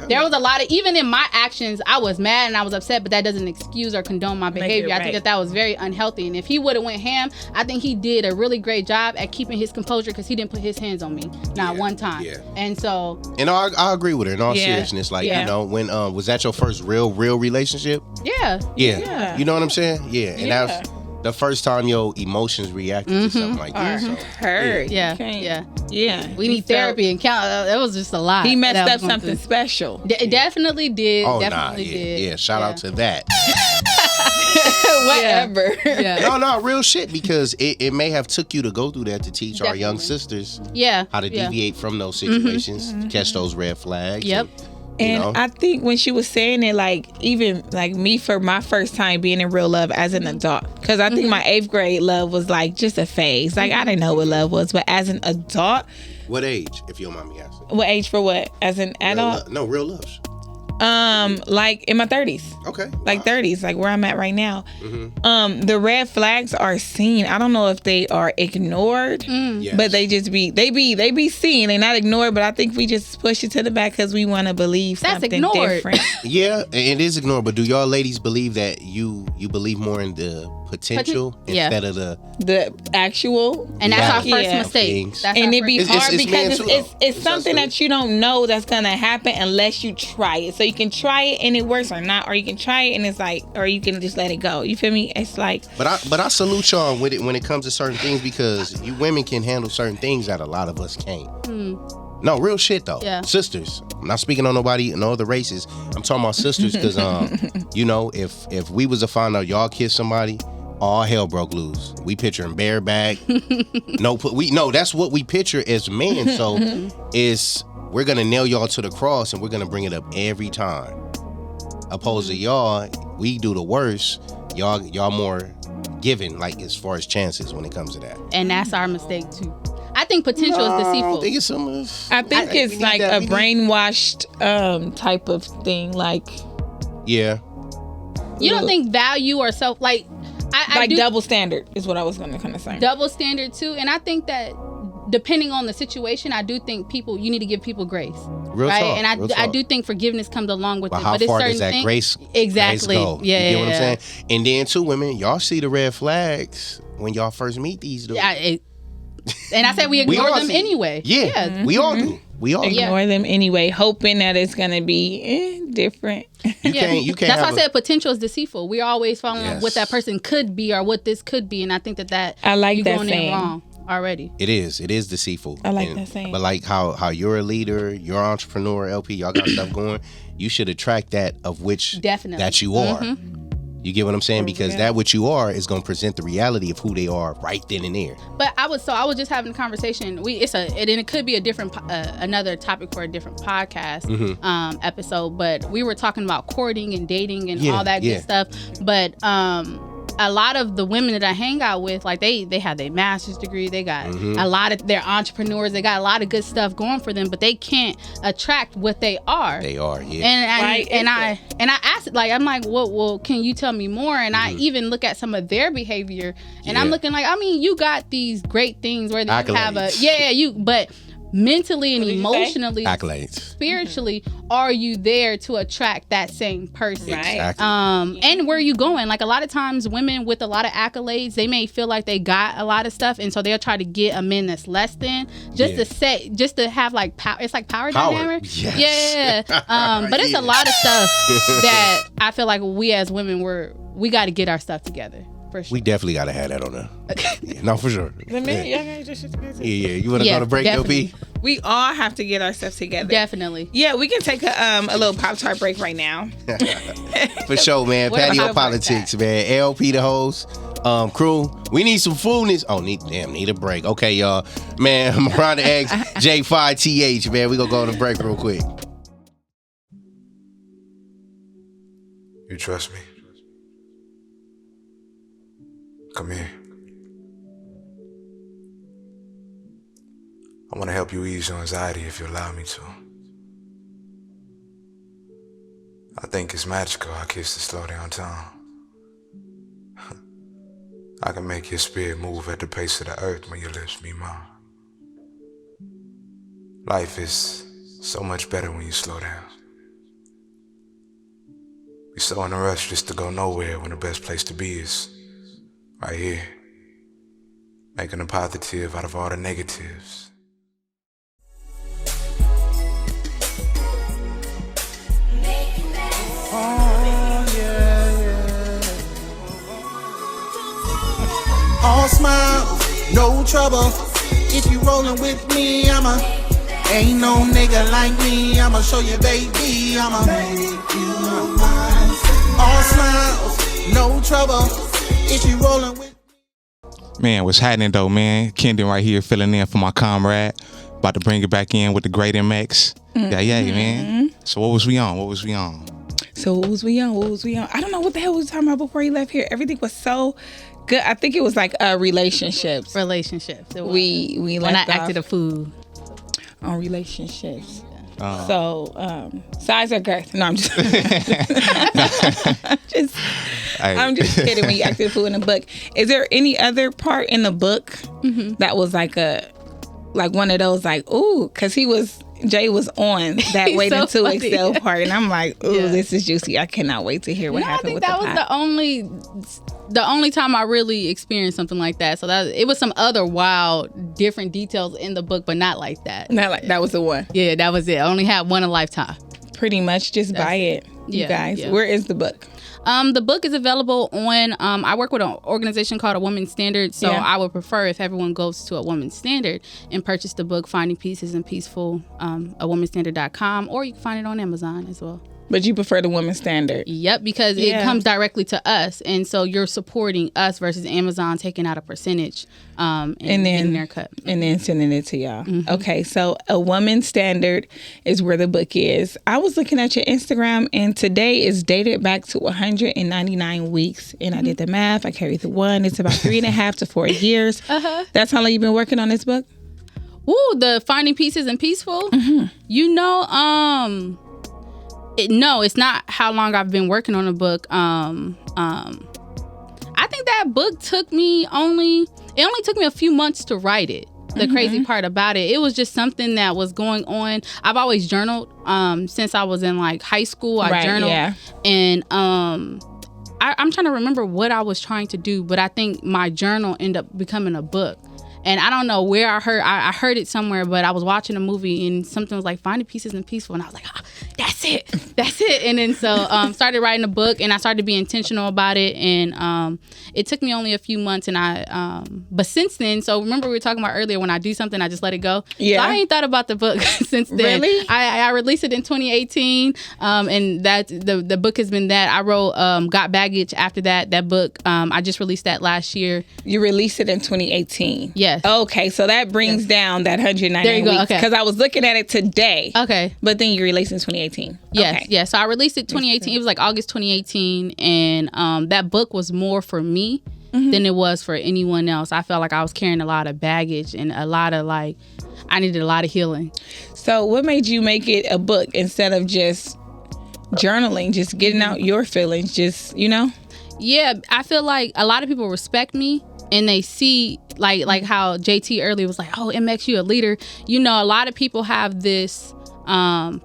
Speaker 4: there was a lot of, even in my actions, I was mad and I was upset, but that doesn't excuse or condone my behavior. I think that was very unhealthy. And if he would have went ham, I think he did a really great job at keeping his composure because he didn't put his hands on me. Not one time.
Speaker 1: Yeah.
Speaker 4: And so.
Speaker 1: And I agree with her in all
Speaker 2: Yeah.
Speaker 1: seriousness. Like,
Speaker 2: Yeah.
Speaker 1: when was that your first real relationship?
Speaker 4: Yeah.
Speaker 1: Yeah. You know what I'm saying? Yeah. And that was the first time your emotions reacted to something like that. So.
Speaker 2: Hurt.
Speaker 4: Yeah.
Speaker 2: Yeah.
Speaker 4: We need therapy and count. That was just a lot.
Speaker 2: He messed
Speaker 4: that I was
Speaker 2: up
Speaker 4: going
Speaker 2: something
Speaker 4: through.
Speaker 2: special.
Speaker 4: It definitely did.
Speaker 1: Oh,
Speaker 4: definitely
Speaker 1: yeah.
Speaker 4: did.
Speaker 1: Yeah. Shout out to that.
Speaker 2: Whatever.
Speaker 4: Yeah.
Speaker 1: No, real shit, because it may have took you to go through that to teach our young sisters how to deviate from those situations, catch those red flags.
Speaker 4: Yep.
Speaker 2: And I think when she was saying it, like, even like me for my first time being in real love as an adult, because I think my 8th grade love was like just a phase. Like, I didn't know what love was, but as an adult,
Speaker 1: What age, if you don't mind me asking?
Speaker 2: what age for what? As an adult?
Speaker 1: Real loves.
Speaker 2: Like in my 30s.
Speaker 1: Okay.
Speaker 2: Like 30s, like where I'm at right now. The red flags are seen. I don't know if they are ignored, but they just they be seen. They're not ignored, but I think we just push it to the back because we want to believe something different.
Speaker 1: Yeah, it is ignored. But do y'all ladies believe that you believe more in the potential instead of the
Speaker 2: actual?
Speaker 4: And that's our first
Speaker 2: Yeah.
Speaker 4: mistake. That's
Speaker 2: And
Speaker 4: our
Speaker 2: it be
Speaker 4: first-
Speaker 2: hard
Speaker 1: it's men
Speaker 2: because
Speaker 1: too,
Speaker 2: it's
Speaker 1: though.
Speaker 2: something that you don't know that's gonna happen unless you try it. So you can try it and it works or not, or you can try it and it's like, or you can just let it go. You feel me? It's like.
Speaker 1: But I salute y'all with it when it comes to certain things, because you women can handle certain things that a lot of us can't. No, real shit though.
Speaker 4: Yeah.
Speaker 1: Sisters. I'm not speaking on nobody, no other races. I'm talking about sisters, because if we was to find out y'all kissed somebody, all hell broke loose. We picturing bareback. That's what we picture as men. So we're gonna nail y'all to the cross and we're gonna bring it up every time. Opposed to y'all, we do the worst. Y'all more giving, like as far as chances when it comes to that.
Speaker 4: And that's our mistake too. I think potential is deceitful.
Speaker 1: I think it's some.
Speaker 2: I think it's like a brainwashed type of thing. Like,
Speaker 1: yeah.
Speaker 4: You don't think value or self like I
Speaker 2: like
Speaker 4: do,
Speaker 2: double standard is what I was going to kind of say.
Speaker 4: Double standard too, and I think that depending on the situation, I do think you need to give people grace.
Speaker 1: Real
Speaker 4: right?
Speaker 1: talk,
Speaker 4: And I do think forgiveness comes along with
Speaker 1: but
Speaker 4: it.
Speaker 1: how
Speaker 4: But it's
Speaker 1: far
Speaker 4: certain
Speaker 1: does that
Speaker 4: things,
Speaker 1: grace
Speaker 4: exactly
Speaker 1: go?
Speaker 4: Yeah,
Speaker 1: you get what I'm
Speaker 4: yeah.
Speaker 1: saying? And then too, women, y'all see the red flags when y'all first meet these dudes.
Speaker 4: Yeah, and I said we ignore them anyway.
Speaker 1: Yeah, we all do. We all
Speaker 2: ignore them anyway, hoping that it's gonna be different.
Speaker 1: You can't.
Speaker 4: That's why I said potential is deceitful. We're always following what that person could be or what this could be, and I think that
Speaker 2: I like
Speaker 4: you
Speaker 2: that
Speaker 4: going in
Speaker 2: saying.
Speaker 4: wrong already.
Speaker 1: It is deceitful.
Speaker 2: I like that saying.
Speaker 1: But like how you're a leader, you're an entrepreneur, LP, y'all got stuff going. You should attract that of which
Speaker 4: definitely
Speaker 1: that you are.
Speaker 4: Mm-hmm.
Speaker 1: You get what I'm saying? Because that what you are is going to present the reality of who they are right then and there.
Speaker 4: But I was just having a conversation. It could be a different another topic for a different podcast episode. But we were talking about courting and dating and all that good stuff. But a lot of the women that I hang out with, like they have their master's degree, they got a lot of they're entrepreneurs, they got a lot of good stuff going for them, but they can't attract what they are.
Speaker 1: They are, yeah.
Speaker 4: And I asked, like, I'm like, well, can you tell me more? And I even look at some of their behavior, and I'm looking like, I mean, you got these great things where you have but mentally and emotionally, spiritually, are you there to attract that same person?
Speaker 1: Exactly.
Speaker 4: And where are you going? Like a lot of times, women with a lot of accolades, they may feel like they got a lot of stuff, and so they'll try to get a man that's less than just to have like power. It's like power dynamic.
Speaker 1: Yes.
Speaker 4: Yeah. But it's a lot of stuff that I feel like we as women we got to get our stuff together. For sure.
Speaker 1: We definitely got to have that on there. No, for sure.
Speaker 2: Yeah.
Speaker 1: You want to go to break, LP?
Speaker 2: We all have to get our stuff together.
Speaker 4: Definitely.
Speaker 2: Yeah, we can take a little Pop-Tart break right now.
Speaker 1: For sure, man. Patio PolitiCz, man. LP the host. Crew, we need some foodness. Oh, need a break. Okay, y'all. Man, MaRonda X, J5TH, man. We gonna go on a break real quick.
Speaker 5: You trust me? Come here. I want to help you ease your anxiety if you allow me to. I think it's magical how kisses slow down time. I can make your spirit move at the pace of the earth when your lips meet mine. Life is so much better when you slow down. We're so in a rush just to go nowhere when the best place to be is right here, making a positive out of all the negatives.
Speaker 3: All smiles, no trouble. If you rollin' with me, ain't no nigga like me. I'ma show you, baby, I'ma make you mine. All smiles, no trouble. If you rollin' with
Speaker 16: Man, what's happening though, man? Kendon right here filling in for my comrade. About to bring it back in with the great MX. Yeah, man. So what was we on?
Speaker 2: So what was we on? I don't know what the hell we was talking about before he left here. Everything was so good. I think it was like relationships.
Speaker 4: Relationships.
Speaker 2: We
Speaker 4: when I acted a fool
Speaker 2: on relationships. So size or girth? No, I'm just I'm just kidding. When you acted a fool in the book, is there any other part in the book that was like one of those like ooh, because Jay was on that waiting to excel part, and I'm like, ooh, this is juicy. I cannot wait to hear what happened with the pot.
Speaker 4: I think that was the only time I really experienced something like that. So it was some other wild, different details in the book, but not like that.
Speaker 2: Not like that was the one.
Speaker 4: Yeah, that was it. I only had one a lifetime.
Speaker 2: Pretty much, just buy it, you guys. Yeah. Where is the book?
Speaker 4: The book is available on, I work with an organization called A Woman's Standard, so I would prefer if everyone goes to A Woman's Standard and purchase the book, Finding Pieces and Peaceful, awomanstandard.com, or you can find it on Amazon as well.
Speaker 2: But you prefer the Woman's Standard?
Speaker 4: Yep, because it comes directly to us, and so you're supporting us versus Amazon taking out a percentage and then their cut.
Speaker 2: And then sending it to y'all. Okay, so A Woman's Standard is where the book is. I was looking at your Instagram, and today is dated back to 199 weeks, and I did the math. I carried the one. It's about 3.5 to 4 years. That's how long you've been working on this book?
Speaker 4: Ooh, the Finding Pieces and Peaceful? You know, No, it's not how long I've been working on a book. I think that book only took me a few months to write it. The crazy part about it was just something that was going on. I've always journaled since I was in like high school. I journaled, and I'm trying to remember what I was trying to do, but I think my journal ended up becoming a book. And I don't know where I heard it somewhere, but I was watching a movie and something was like, find the pieces and peaceful. And I was like, that's it. And then so started writing a book, and I started to be intentional about it. And it took me only a few months. And but since then, so remember we were talking about earlier, when I do something, I just let it go. Yeah. So I ain't thought about the book since then.
Speaker 2: Really?
Speaker 4: I released it in 2018. And that the book has been that. I wrote Got Baggage after that book. I just released that last year.
Speaker 2: You released it in 2018?
Speaker 4: Yes.
Speaker 2: Okay, so that brings down that 190
Speaker 4: there you go,
Speaker 2: weeks.
Speaker 4: okay.
Speaker 2: Because I was looking at it today.
Speaker 4: Okay.
Speaker 2: But then you released in 2018.
Speaker 4: Yes,
Speaker 2: okay.
Speaker 4: Yeah. So I released it 2018. It was like August 2018. And that book was more for me than it was for anyone else. I felt like I was carrying a lot of baggage and a lot of I needed a lot of healing.
Speaker 2: So what made you make it a book instead of just journaling, just getting out your feelings, just,
Speaker 4: Yeah, I feel like a lot of people respect me, and they see like how JT earlier was like, oh, MX, you a leader. A lot of people have this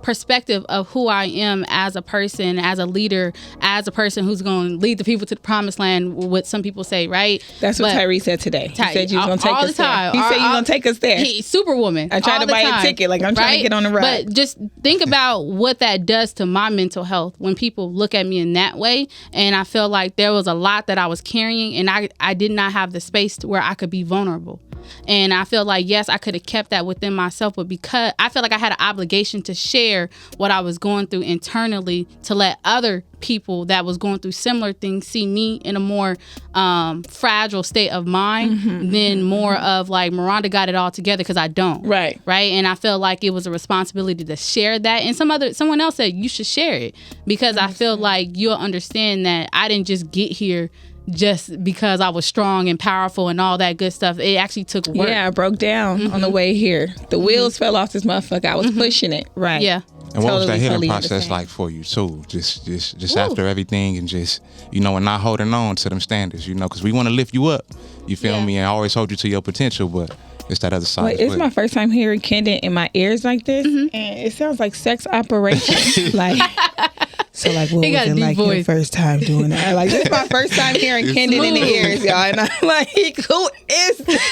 Speaker 4: perspective of who I am as a person, as a leader, as a person who's going to lead the people to the promised land, what some people say, right?
Speaker 2: That's what Tyree said today. He said you was going to take
Speaker 4: all
Speaker 2: us
Speaker 4: the time.
Speaker 2: there. He said you was going to take us there.
Speaker 4: Superwoman.
Speaker 2: I tried to buy a ticket. I'm trying to get on the ride.
Speaker 4: But just think about what that does to my mental health when people look at me in that way. And I feel like there was a lot that I was carrying, and I did not have the space to where I could be vulnerable. And I feel like, yes, I could have kept that within myself, but because I felt like I had an obligation to share what I was going through internally, to let other people that was going through similar things see me in a more fragile state of mind than more of like MaRonda got it all together, because I don't. Right. And I felt like it was a responsibility to share that. And someone else said you should share it, because I feel like you'll understand that I didn't just get here just because I was strong and powerful and all that good stuff. It actually took work.
Speaker 2: Yeah, I broke down on the way here. The wheels fell off this motherfucker. I was pushing it. Right.
Speaker 4: Yeah.
Speaker 16: And what was that healing process like for you too? Just after everything, and just, and not holding on to them standards, because we want to lift you up. You feel me? And always hold you to your potential, but it's that other side.
Speaker 2: It's my first time hearing Kendon in my ears like this, and it sounds like sex operation. So what was it like your first time doing that? Like, this is my first time hearing Kendon in the ears, y'all, and I'm like, who is this?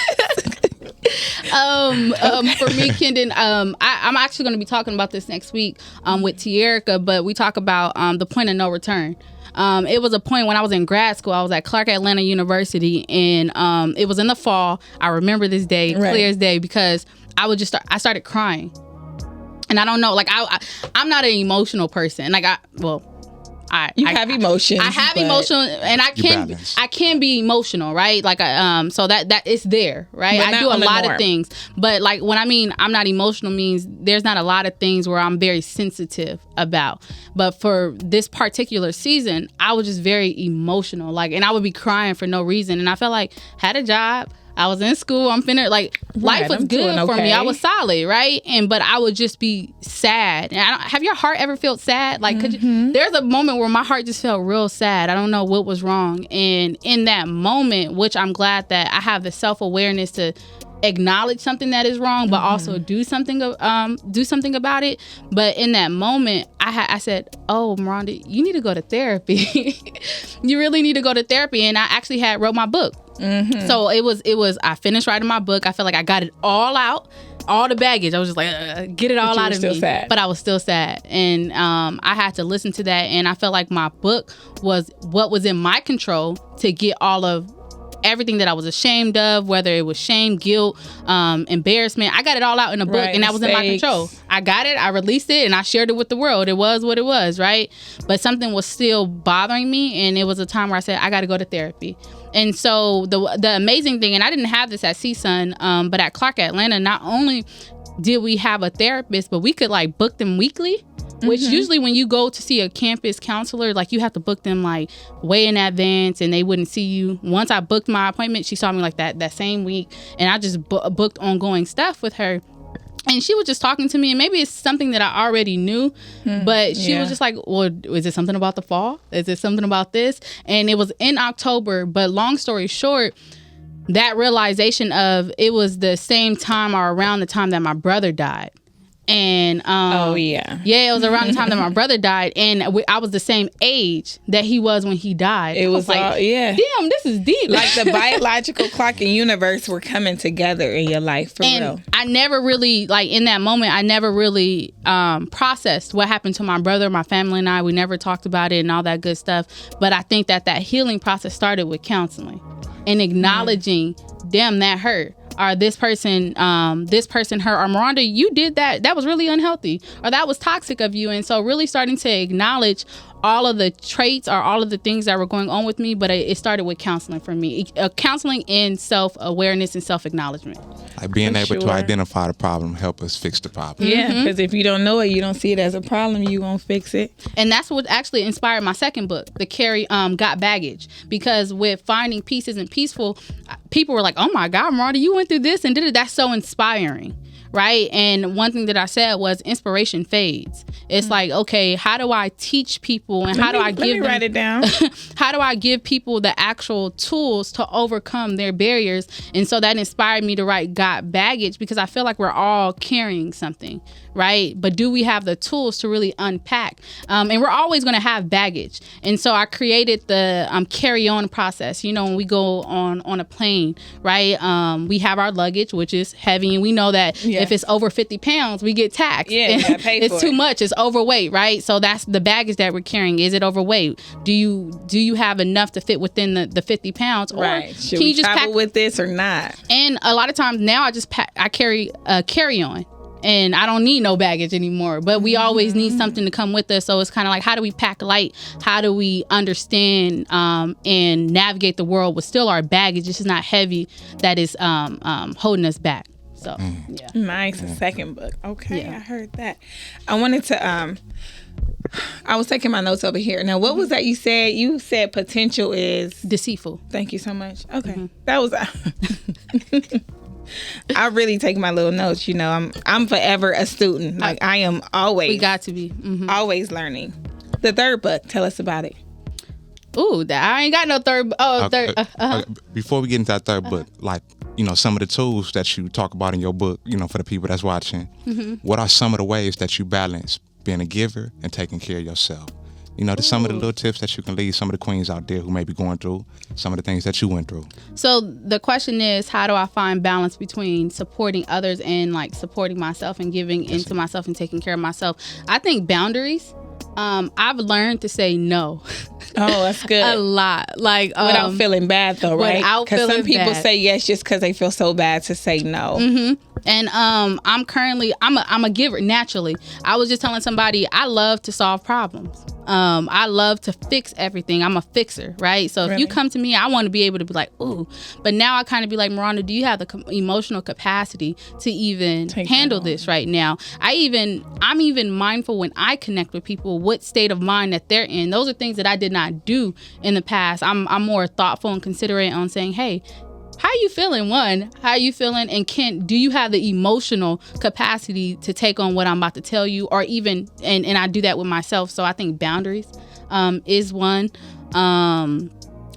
Speaker 4: For me, Kendon, I'm actually going to be talking about this next week with Tierra, but we talk about the point of no return. It was a point when I was in grad school. I was at Clark Atlanta University, and it was in the fall. I remember this day, clear as day, because I started crying. And I don't know, I'm not an emotional person. I
Speaker 2: have emotions.
Speaker 4: I have emotion, and I can be emotional, right? So that is there, right? I do a lot of things, but when I mean I'm not emotional, means there's not a lot of things where I'm very sensitive about. But for this particular season, I was just very emotional, and I would be crying for no reason. And I felt like had a job. I was in school. I'm finna life was good for me. I was solid, right? But I would just be sad. And have your heart ever felt sad? There's a moment where my heart just felt real sad. I don't know what was wrong. And in that moment, which I'm glad that I have the self-awareness to acknowledge something that is wrong, but also do something about it. But in that moment, I said, "Oh, MaRonda, you need to go to therapy. You really need to go to therapy." And I actually wrote my book. So it was. I finished writing my book. I felt like I got it all out, all the baggage. I was just like, get it all out of me. Sad. But I was still sad, and I had to listen to that. And I felt like my book was what was in my control to get all of everything that I was ashamed of, whether it was shame, guilt, embarrassment. I got it all out in a book, and that was in my control. I got it, I released it, and I shared it with the world. It was what it was, right? But something was still bothering me, and it was a time where I said, I got to go to therapy. And so the amazing thing, and I didn't have this at CSUN, but at Clark Atlanta, not only did we have a therapist, but we could book them weekly. Which usually when you go to see a campus counselor, you have to book them way in advance, and they wouldn't see you. Once I booked my appointment, she saw me that same week, and I just booked ongoing stuff with her. And she was just talking to me, and maybe it's something that I already knew, but she was just like, well, is it something about the fall? Is it something about this? And it was in October, but long story short, that realization of it was the same time or around the time that my brother died. And it was around the time that my brother died, and I was the same age that he was when he died.
Speaker 2: It was like,
Speaker 4: damn, this is deep.
Speaker 2: Like the biological clock and universe were coming together in your life, for real.
Speaker 4: I never really, like, in that moment, I never really processed what happened to my brother, my family, and I. We never talked about it and all that good stuff. But I think that healing process started with counseling and acknowledging, damn, that hurt. Or this person hurt, or MaRonda, you did that was really unhealthy, or that was toxic of you. And so really starting to acknowledge all of the traits or all of the things that were going on with me, but it started with counseling for me. Counseling in self-awareness and self-acknowledgement.
Speaker 16: Like being able to identify the problem, help us fix the problem.
Speaker 2: Yeah, because if you don't know it, you don't see it as a problem, you won't fix it.
Speaker 4: And that's what actually inspired my second book, The Carry Got Baggage. Because with finding peace isn't peaceful, people were like, oh my God, MaRonda, you went through this and did it. That's so inspiring. Right. And one thing that I said was inspiration fades. It's like, okay, how do I teach people and how do I give them,
Speaker 2: write it down.
Speaker 4: How do I give people the actual tools to overcome their barriers? And so that inspired me to write Got Baggage, because I feel like we're all carrying something. Right. But do we have the tools to really unpack? And we're always going to have baggage. And so I created the carry on process. You know, when we go on a plane, right, we have our luggage, which is heavy. And we know that if it's over 50 pounds, we get taxed.
Speaker 2: Yeah, you gotta pay for
Speaker 4: it's too much. It's overweight, right? So that's the baggage that we're carrying. Is it overweight? Do you have enough to fit within the 50 pounds? Or
Speaker 2: right. Should
Speaker 4: can
Speaker 2: we
Speaker 4: you just
Speaker 2: travel
Speaker 4: pack
Speaker 2: with this or not?
Speaker 4: And a lot of times now I carry a carry-on. And I don't need no baggage anymore. But we always need something to come with us. So it's kind of like, how do we pack light? How do we understand and navigate the world with still our baggage? It's just not heavy that is holding us back. So, yeah.
Speaker 2: Nice. The second book. Okay, I heard that. I wanted to, I was taking my notes over here. Now, what was that you said? You said potential is
Speaker 4: deceitful.
Speaker 2: Thank you so much. Okay. That was... I really take my little notes. You know, I'm forever a student. Like I am always.
Speaker 4: We got to be
Speaker 2: always learning. The third book. Tell us about it.
Speaker 4: Ooh, I ain't got no third. Third.
Speaker 16: Before we get into that third book, like, you know, some of the tools that you talk about in your book, you know, for the people that's watching, what are some of the ways that you balance being a giver and taking care of yourself? You know, some of the little tips that you can leave some of the queens out there who may be going through some of the things that you went through.
Speaker 4: So the question is, how do I find balance between supporting others and like supporting myself and giving into myself and taking care of myself? I think boundaries. I've learned to say no.
Speaker 2: Oh, that's good.
Speaker 4: A lot. Like
Speaker 2: without feeling bad though, right?
Speaker 4: Because
Speaker 2: some people say yes just because they feel so bad to say no.
Speaker 4: And I'm a giver naturally. I was just telling somebody I love to solve problems. I love to fix everything. I'm a fixer, right? So if you come to me, I want to be able to be like, ooh. But now I kind of be like, MaRonda, do you have the emotional capacity to even handle this right now? I'm even mindful when I connect with people, what state of mind that they're in. Those are things that I did not do in the past. I'm more thoughtful and considerate on saying, hey, how are you feeling? How are you feeling? And do you have the emotional capacity to take on what I'm about to tell you? Or even, and I do that with myself. So I think boundaries is one.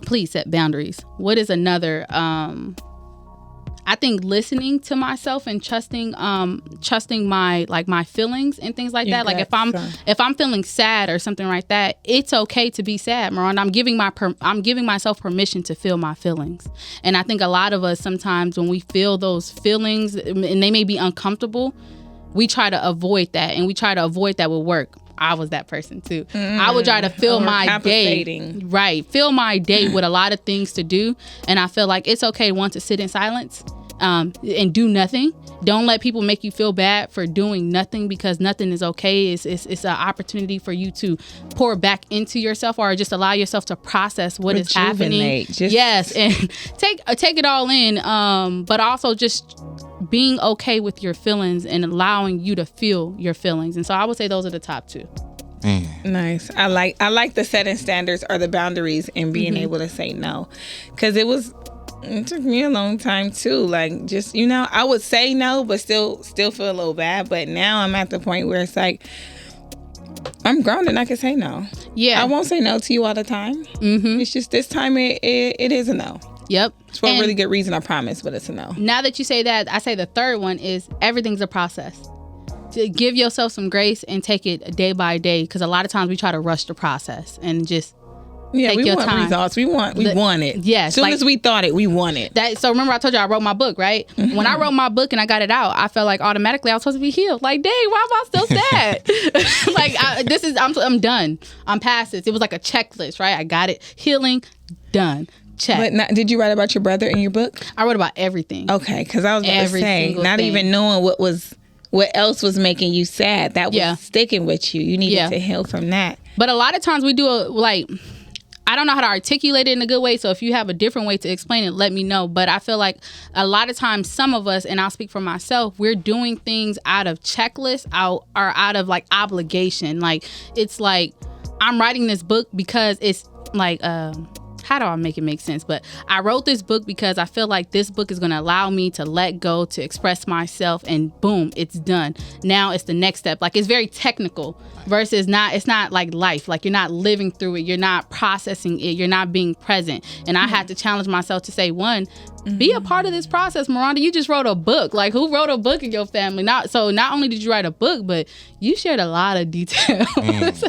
Speaker 4: Please set boundaries. What is another? I think listening to myself and trusting my feelings and things like that. Like if I'm feeling sad or something like that, it's okay to be sad, MaRonda. I'm giving myself permission to feel my feelings. And I think a lot of us sometimes when we feel those feelings and they may be uncomfortable, we try to avoid that, and we try to avoid that with work. I was that person too. I would try to fill my day. Right. Fill my day with a lot of things to do. And I feel like it's okay to sit in silence and do nothing. Don't let people make you feel bad for doing nothing, because nothing is okay. It's an opportunity for you to pour back into yourself, or just allow yourself to process what is happening. Yes. And take it all in. But also just being okay with your feelings and allowing you to feel your feelings. And so I would say those are the top two.
Speaker 2: Nice. I like the setting standards or the boundaries and being able to say no, because it was It took me a long time too. Like, just, you know, I would say no, but still feel a little bad. But now I'm at the point where it's like, I'm grown and I can say no.
Speaker 4: Yeah.
Speaker 2: I won't say no to you all the time. Mm-hmm. It's just this time it is a no.
Speaker 4: Yep.
Speaker 2: It's for a really good reason, I promise, but it's a no.
Speaker 4: Now that you say that, I say the third one is everything's a process. To give yourself some grace and take it day by day, because a lot of times we try to rush the process and just take
Speaker 2: we
Speaker 4: your
Speaker 2: want
Speaker 4: time.
Speaker 2: Results. We want it.
Speaker 4: Yes.
Speaker 2: As soon as we thought it, we want it.
Speaker 4: So remember I told you I wrote my book, right? Mm-hmm. When I wrote my book and I got it out, I felt like automatically I was supposed to be healed. Like, dang, why am I still sad? Like, I'm done. I'm past this. It was like a checklist, right? I got it. Healing, done. Check.
Speaker 2: But did you write about your brother in your book?
Speaker 4: I wrote about everything.
Speaker 2: Okay, because I was about to say, not even knowing what else was making you sad, that was sticking with you. You needed to heal from that.
Speaker 4: But a lot of times we do I don't know how to articulate it in a good way, so if you have a different way to explain it, let me know. But I feel like a lot of times some of us, and I'll speak for myself, we're doing things out of checklist, or out of like obligation. Like, it's like, I'm writing this book because it's like, how do I make it make sense? But I wrote this book because I feel like this book is going to allow me to let go, to express myself, and boom, it's done. Now it's the next step. Like, it's very technical versus it's not like life. Like, you're not living through it. You're not processing it. You're not being present. And I had to challenge myself to say, one, be a part of this process, MaRonda. You just wrote a book. Like, who wrote a book in your family? Not only did you write a book, but you shared a lot of details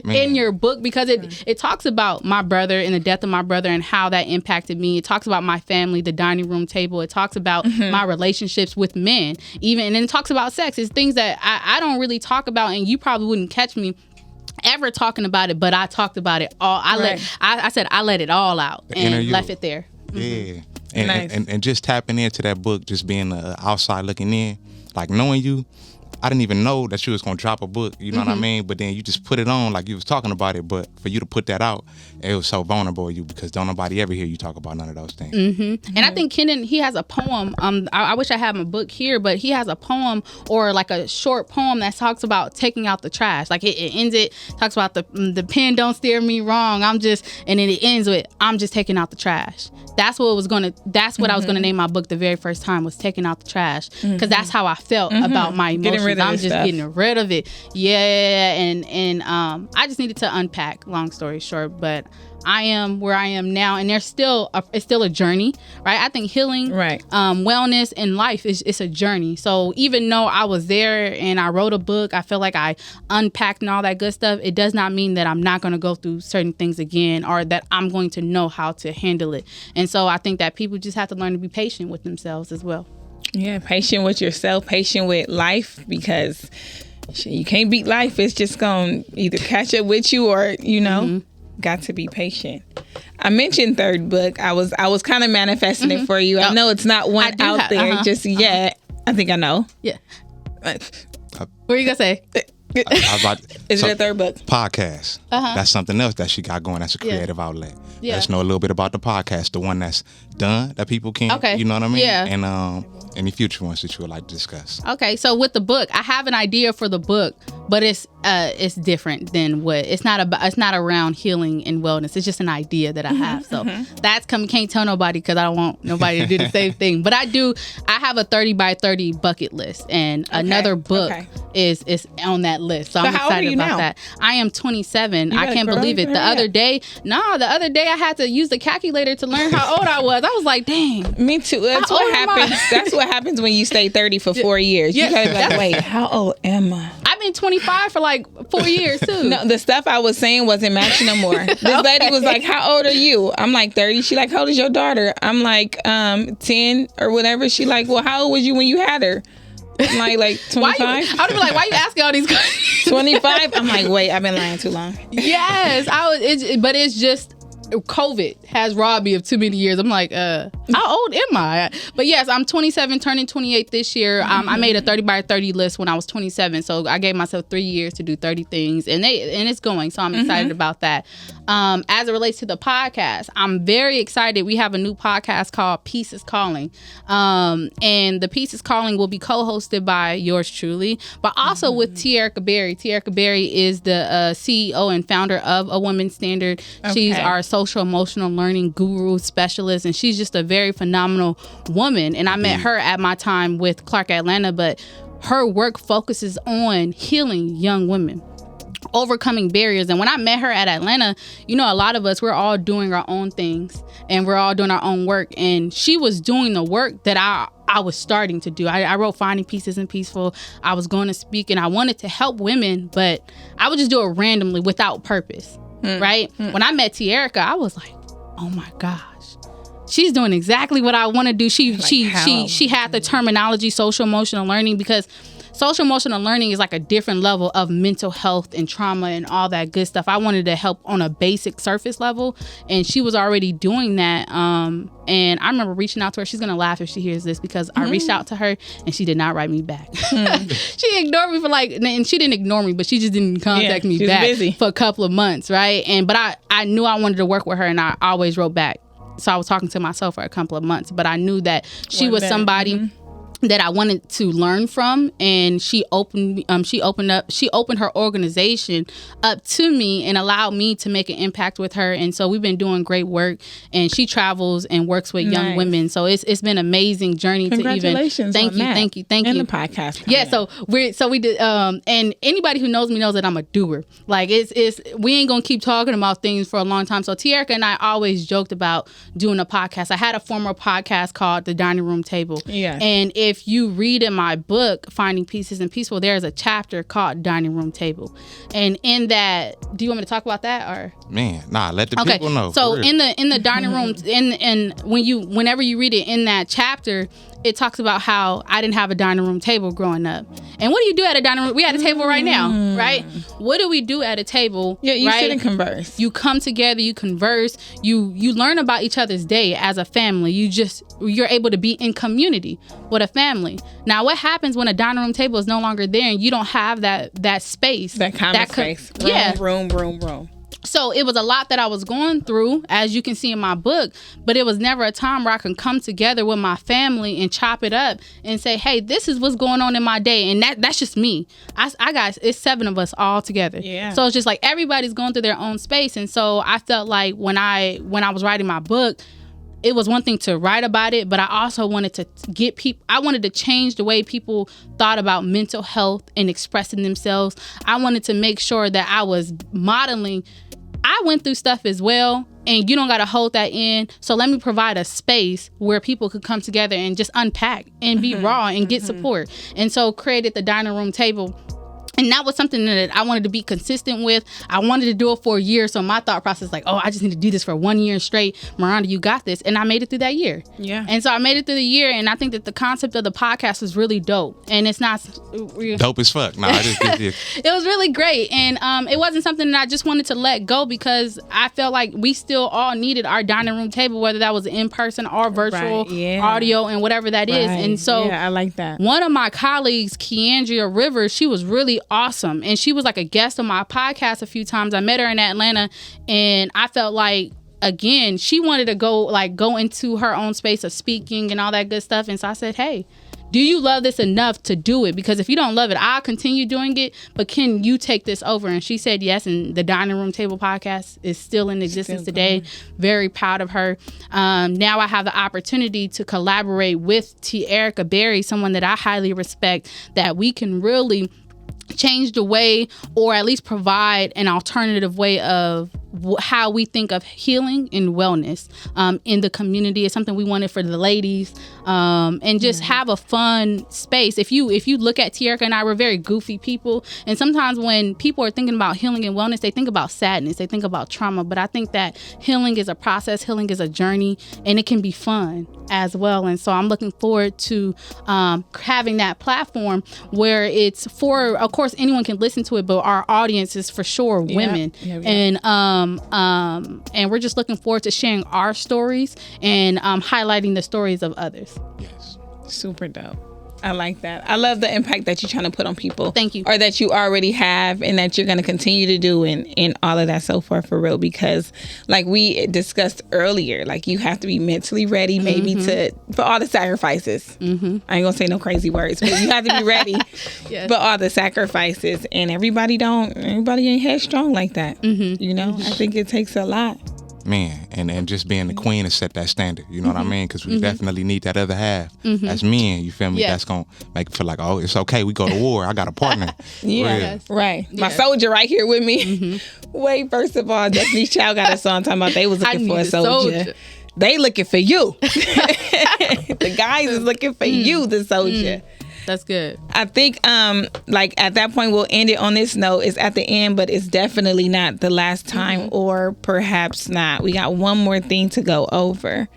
Speaker 4: in your book, because it talks about my brother and the death of my brother and how that impacted me. It talks about my family, the dining room table. It talks about my relationships with men, and then it talks about sex. It's things that I don't really talk about, and you probably wouldn't catch me ever talking about it, but I talked about it all. I said I let it all out and left it there.
Speaker 16: Yeah. And just tapping into that book, just being outside looking in, like knowing you, I didn't even know that you was gonna drop a book, you know what I mean? But then you just put it on like you was talking about it, but for you to put that out, it was so vulnerable of you, because don't nobody ever hear you talk about none of those things.
Speaker 4: And I think Kenan, he has a poem, I wish I had my book here, but he has a poem, or like a short poem that talks about taking out the trash. Like, it ends talks about the pen don't steer me wrong, and then it ends with, I'm just taking out the trash. That's what I was gonna name my book the very first time, was taking out the trash, because that's how I felt about my emotions. I'm just getting rid of it. And I just needed to unpack, long story short, but I am where I am now, and it's still a journey, right? I think healing, wellness, and life it's a journey. So even though I was there and I wrote a book, I feel like I unpacked and all that good stuff, it does not mean that I'm not going to go through certain things again, or that I'm going to know how to handle it. And so I think that people just have to learn to be patient with themselves as well.
Speaker 2: Yeah, patient with yourself, patient with life, because you can't beat life. It's just going to either catch up with you, or, got to be patient. I mentioned third book. I was kind of manifesting it for you. I know it's not one out there just yet. I think I know.
Speaker 4: Yeah. What are you going to say?
Speaker 2: Is it a third book?
Speaker 16: Podcast. That's something else that she got going. That's a creative outlet. Let us know a little bit about the podcast, the one that's done, that people can, you know what I mean?
Speaker 4: Yeah.
Speaker 16: And any future ones that you would like to discuss.
Speaker 4: Okay, so with the book, I have an idea for the book, but it's different than it's not around healing and wellness. It's just an idea that I have. So that's can't tell nobody, because I don't want nobody to do the same thing. But I have a 30 by 30 bucket list, and another book is on that list. So I'm excited about that. I am 27. I can't believe it. The other day I had to use the calculator to learn how old I was. I was like, dang.
Speaker 2: Me too. That's what happens. That's what happens when you stay 30 for 4 years. You gotta be like, wait, how old am I?
Speaker 4: I've been 25 for like 4 years too.
Speaker 2: No, the stuff I was saying wasn't matching no more. This lady was like, how old are you? I'm like 30. She like, how old is your daughter? I'm like 10 or whatever. She like, well, how old was you when you had her? I'm like 25.
Speaker 4: I would be like, why you asking all these questions?
Speaker 2: 25. I'm like, wait, I've been lying too long.
Speaker 4: Yes, but it's just COVID has robbed me of too many years. I'm like, how old am I? But yes, I'm 27, turning 28 this year. I made a 30 by 30 list when I was 27. So I gave myself 3 years to do 30 things, and it's going. So I'm excited about that. as it relates to the podcast, I'm very excited. We have a new podcast called Peace is Calling. And the Peace is Calling will be co-hosted by yours truly, but also with Tierica Berry. Tierica Berry is the CEO and founder of A Woman's Standard. Okay. She's our social emotional learning guru specialist, and she's just a very phenomenal woman. And I met her at my time with Clark Atlanta, but her work focuses on healing young women, overcoming barriers. And when I met her at Atlanta, you know, a lot of us, we're all doing our own things and we're all doing our own work. And she was doing the work that I was starting to do. I wrote Finding Peace Isn't Peaceful. I was going to speak and I wanted to help women, but I would just do it randomly without purpose, right? When I met Tierica, I was like, oh my gosh. She's doing exactly what I want to do. She had the terminology social emotional learning, because social emotional learning is like a different level of mental health and trauma and all that good stuff. I wanted to help on a basic surface level, and she was already doing that. And I remember reaching out to her. She's going to laugh if she hears this, because I reached out to her and she did not write me back. She ignored me for and she didn't ignore me, but she just didn't contact me back for a couple of months, right? But I knew I wanted to work with her, and I always wrote back. So I was talking to myself for a couple of months, but I knew that she was somebody that I wanted to learn from, and she opened her organization up to me and allowed me to make an impact with her. And so we've been doing great work, and she travels and works with young women. So it's been an amazing journey.
Speaker 2: Congratulations.
Speaker 4: Thank you.
Speaker 2: And the podcast.
Speaker 4: Yeah. So we did, and anybody who knows me knows that I'm a doer. Like we ain't gonna keep talking about things for a long time. So Tierica and I always joked about doing a podcast. I had a former podcast called The Dining Room Table. Yeah. And if you read in my book, Finding Peace Isn't Peaceful, there's a chapter called Dining Room Table. And in that, do you want me to talk about that, or?
Speaker 16: Man, let the people know.
Speaker 4: So in the dining room, and whenever you read it in that chapter, it talks about how I didn't have a dining room table growing up. And what do you do at a dining room? We at a table right now, right? What do we do at a table?
Speaker 2: Yeah, you sit and converse.
Speaker 4: You come together, you converse, you learn about each other's day as a family. You're able to be in community with a family. Now, what happens when a dining room table is no longer there and you don't have that space?
Speaker 2: That common space. Room.
Speaker 4: So it was a lot that I was going through, as you can see in my book, but it was never a time where I can come together with my family and chop it up and say, hey, this is what's going on in my day. And that's just me. It's 7 of us all together.
Speaker 2: Yeah.
Speaker 4: So it's just like everybody's going through their own space. And so I felt like when I was writing my book, it was one thing to write about it, but I also wanted to I wanted to change the way people thought about mental health and expressing themselves. I wanted to make sure that I was modeling. I went through stuff as well, and you don't got to hold that in. So let me provide a space where people could come together and just unpack and be raw and get support. And so created the Dining Room Table. And that was something that I wanted to be consistent with. I wanted to do it for a year. So my thought process was like, I just need to do this for 1 year straight. MaRonda, you got this. And I made it through that year.
Speaker 2: Yeah.
Speaker 4: And so I made it through the year. And I think that the concept of the podcast was really dope. And it's not...
Speaker 16: Dope as fuck. No, I just did it.
Speaker 4: It was really great. And it wasn't something that I just wanted to let go, because I felt like we still all needed our dining room table, whether that was in person or virtual, audio, and whatever that is. And so
Speaker 2: I like that.
Speaker 4: One of my colleagues, Keandria Rivers, she was really awesome, and she was like a guest on my podcast a few times. I met her in Atlanta, and I felt like, again, she wanted to go into her own space of speaking and all that good stuff. And so I said, hey, do you love this enough to do it? Because if you don't love it, I'll continue doing it, but can you take this over? And she said yes, and the Dining Room Table podcast is still in existence today. Very proud of her. Now I have the opportunity to collaborate with Tierica Berry, someone that I highly respect, that we can really change the way, or at least provide an alternative way of how we think of healing and wellness in the community. Is something we wanted for the ladies, and just have a fun space. If you look at Tierica and I, we're very goofy people, and sometimes when people are thinking about healing and wellness, they think about sadness, they think about trauma. But I think that healing is a process, healing is a journey, and it can be fun as well. And so I'm looking forward to having that platform where it's for, of course, anyone can listen to it, but our audience is for sure women. And we're just looking forward to sharing our stories and highlighting the stories of others.
Speaker 16: Yes.
Speaker 2: Super dope. I like that. I love the impact that you're trying to put on people.
Speaker 4: Thank you.
Speaker 2: Or that you already have and that you're going to continue to do and all of that so far for real. Because like we discussed earlier, like you have to be mentally ready maybe for all the sacrifices. I ain't going to say no crazy words, but you have to be ready for all the sacrifices. And everybody ain't headstrong like that. You know, I think it takes a lot.
Speaker 16: Man, and just being the queen and set that standard, you know what I mean? Because we definitely need that other half as men, you feel me? That's going to make it feel like, oh, it's okay, we go to war, I got a partner.
Speaker 2: Right. My soldier right here with me. Wait, first of all, Destiny's Child got a song talking about they was looking for a soldier. They looking for you. The guys is looking for you, the soldier.
Speaker 4: That's good.
Speaker 2: I think like at that point we'll end it on this note. It's at the end, but it's definitely not the last time or perhaps not. We got one more thing to go over.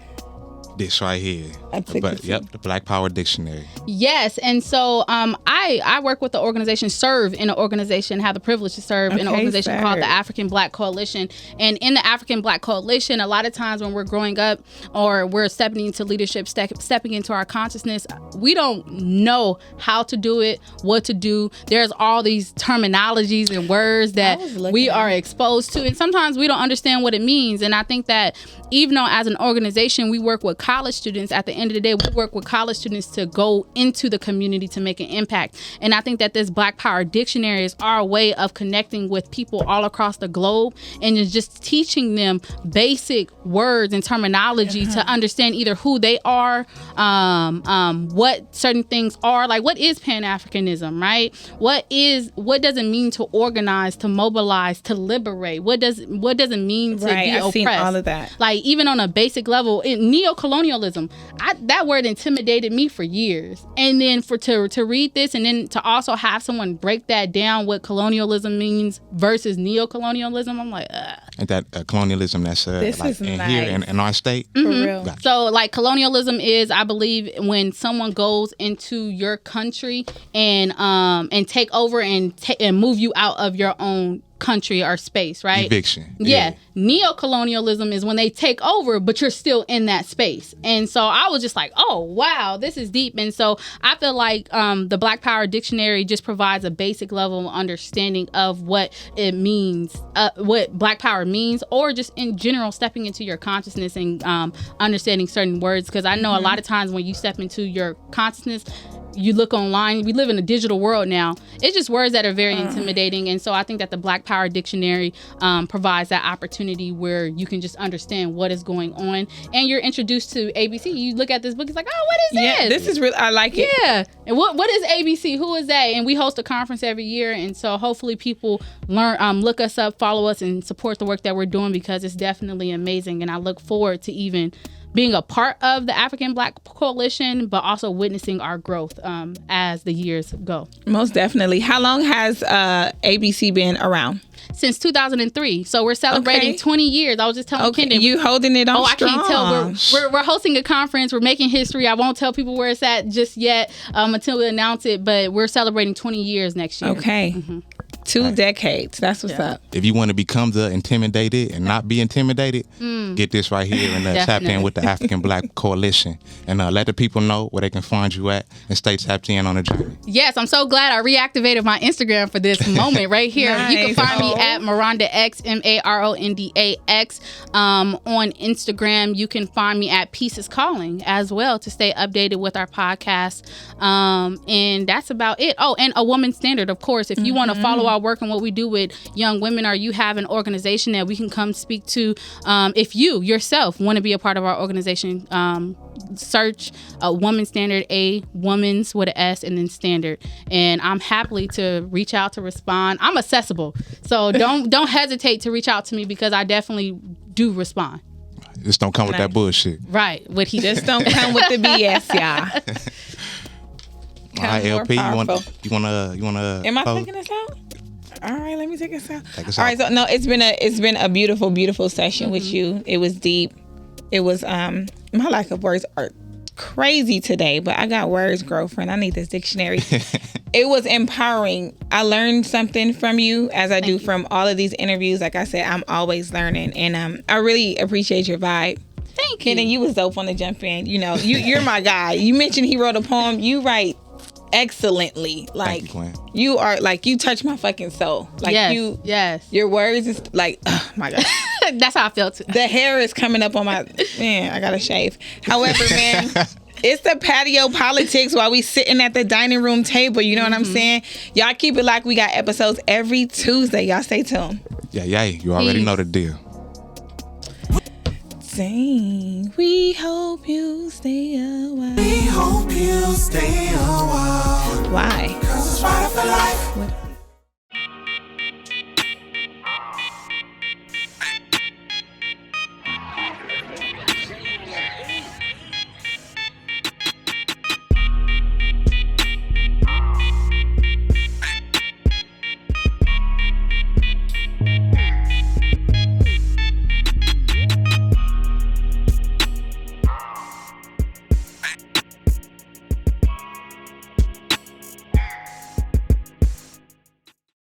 Speaker 16: This right here. The Black Power Dictionary.
Speaker 4: Yes, and so I work with the organization, serve in an organization, have the privilege to serve in an organization called the African Black Coalition. And in the African Black Coalition, a lot of times when we're growing up or we're stepping into leadership, stepping into our consciousness, we don't know how to do it, what to do. There's all these terminologies and words that we are exposed to, and sometimes we don't understand what it means. And I think that even though as an organization we work with college students, at the end of the day, we work with college students to go into the community to make an impact. And I think that this Black Power Dictionary is our way of connecting with people all across the globe and just teaching them basic words and terminology to understand either who they are, what certain things are, like what is Pan-Africanism, right? What does it mean to organize, to mobilize, to liberate? What does it mean to be oppressed? I've seen all of that. Like even on a basic level, in neo-colonialism, that word intimidated me for years. And then to read this and then to also have someone break that down, what colonialism means versus neo-colonialism, I'm like, ugh.
Speaker 16: And that colonialism that's like here in our state?
Speaker 2: For real.
Speaker 16: Gotcha.
Speaker 4: So like colonialism is, I believe, when someone goes into your country and take over and move you out of your own country or space, right?
Speaker 16: Eviction.
Speaker 4: Yeah. Neo-colonialism is when they take over, but you're still in that space. And so I was just like, oh, wow, this is deep. And so I feel like the Black Power Dictionary just provides a basic level of understanding of what it means, what Black Power means, or just in general stepping into your consciousness and understanding certain words. Because I know a lot of times when you step into your consciousness, you look online, we live in a digital world now. It's just words that are very intimidating. And so I think that the Black Power Dictionary provides that opportunity where you can just understand what is going on. And you're introduced to ABC. You look at this book, it's like, oh, what is this?
Speaker 2: Yeah, this is real. I like it.
Speaker 4: Yeah. And what is ABC? Who is that? And we host a conference every year. And so hopefully people look us up, follow us, and support the work that we're doing, because it's definitely amazing. And I look forward to even being a part of the African Black Coalition, but also witnessing our growth as the years go.
Speaker 2: Most definitely. How long has ABC been around?
Speaker 4: Since 2003. So we're celebrating 20 years. I was just telling Kendon.
Speaker 2: You holding it on strong.
Speaker 4: I can't tell. We're hosting a conference. We're making history. I won't tell people where it's at just yet until we announce it, but we're celebrating 20 years next year.
Speaker 2: Okay. 2 decades. That's what's up.
Speaker 16: If you want to become the intimidated and not be intimidated, get this right here and tap in with the African Black Coalition and let the people know where they can find you at and stay tapped in on the journey.
Speaker 4: Yes, I'm so glad I reactivated my Instagram for this moment right here. Nice. You can find me at MaRonda X, MaRondaX. On Instagram, you can find me at Peace is Calling as well to stay updated with our podcast. And that's about it. Oh, and A Woman's Standard, of course. If you want to follow our work and what we do with young women, or you have an organization that we can come speak to, if you yourself want to be a part of our organization, search A Woman's Standard, A Woman's with an S and then Standard, and I'm happily to reach out to respond. I'm accessible, so don't hesitate to reach out to me, because I definitely do respond.
Speaker 16: Just don't come with that bullshit.
Speaker 4: Right. What he
Speaker 2: just don't come with the BS, y'all.
Speaker 16: All right, LP, you wanna
Speaker 2: Am I taking this out? All right, let me take us out. All right, so no, it's been a beautiful, beautiful session with you. It was deep. It was my lack of words are crazy today, but I got words, girlfriend. I need this dictionary. It was empowering. I learned something from you, as I do from all of these interviews. Like I said, I'm always learning, and I really appreciate your vibe.
Speaker 4: Thank you.
Speaker 2: And you was dope on the jump in. You know, you're my guy. You mentioned he wrote a poem. You write excellently. Like
Speaker 16: Thank you, Quinn.
Speaker 2: you are like you touch my fucking soul. Like
Speaker 4: yes.
Speaker 2: Your words is like, oh my god.
Speaker 4: That's how I felt too.
Speaker 2: The hair is coming up on my man. I gotta shave. However, man, it's the patio politics while we sitting at the dining room table. You know what I'm saying? Y'all keep it like we got episodes every Tuesday. Y'all stay tuned.
Speaker 16: Yeah. You already know the deal.
Speaker 2: Dang, we hope you stay a while.
Speaker 3: We hope you stay a while.
Speaker 2: Why?
Speaker 3: 'Cause it's right for life.
Speaker 2: What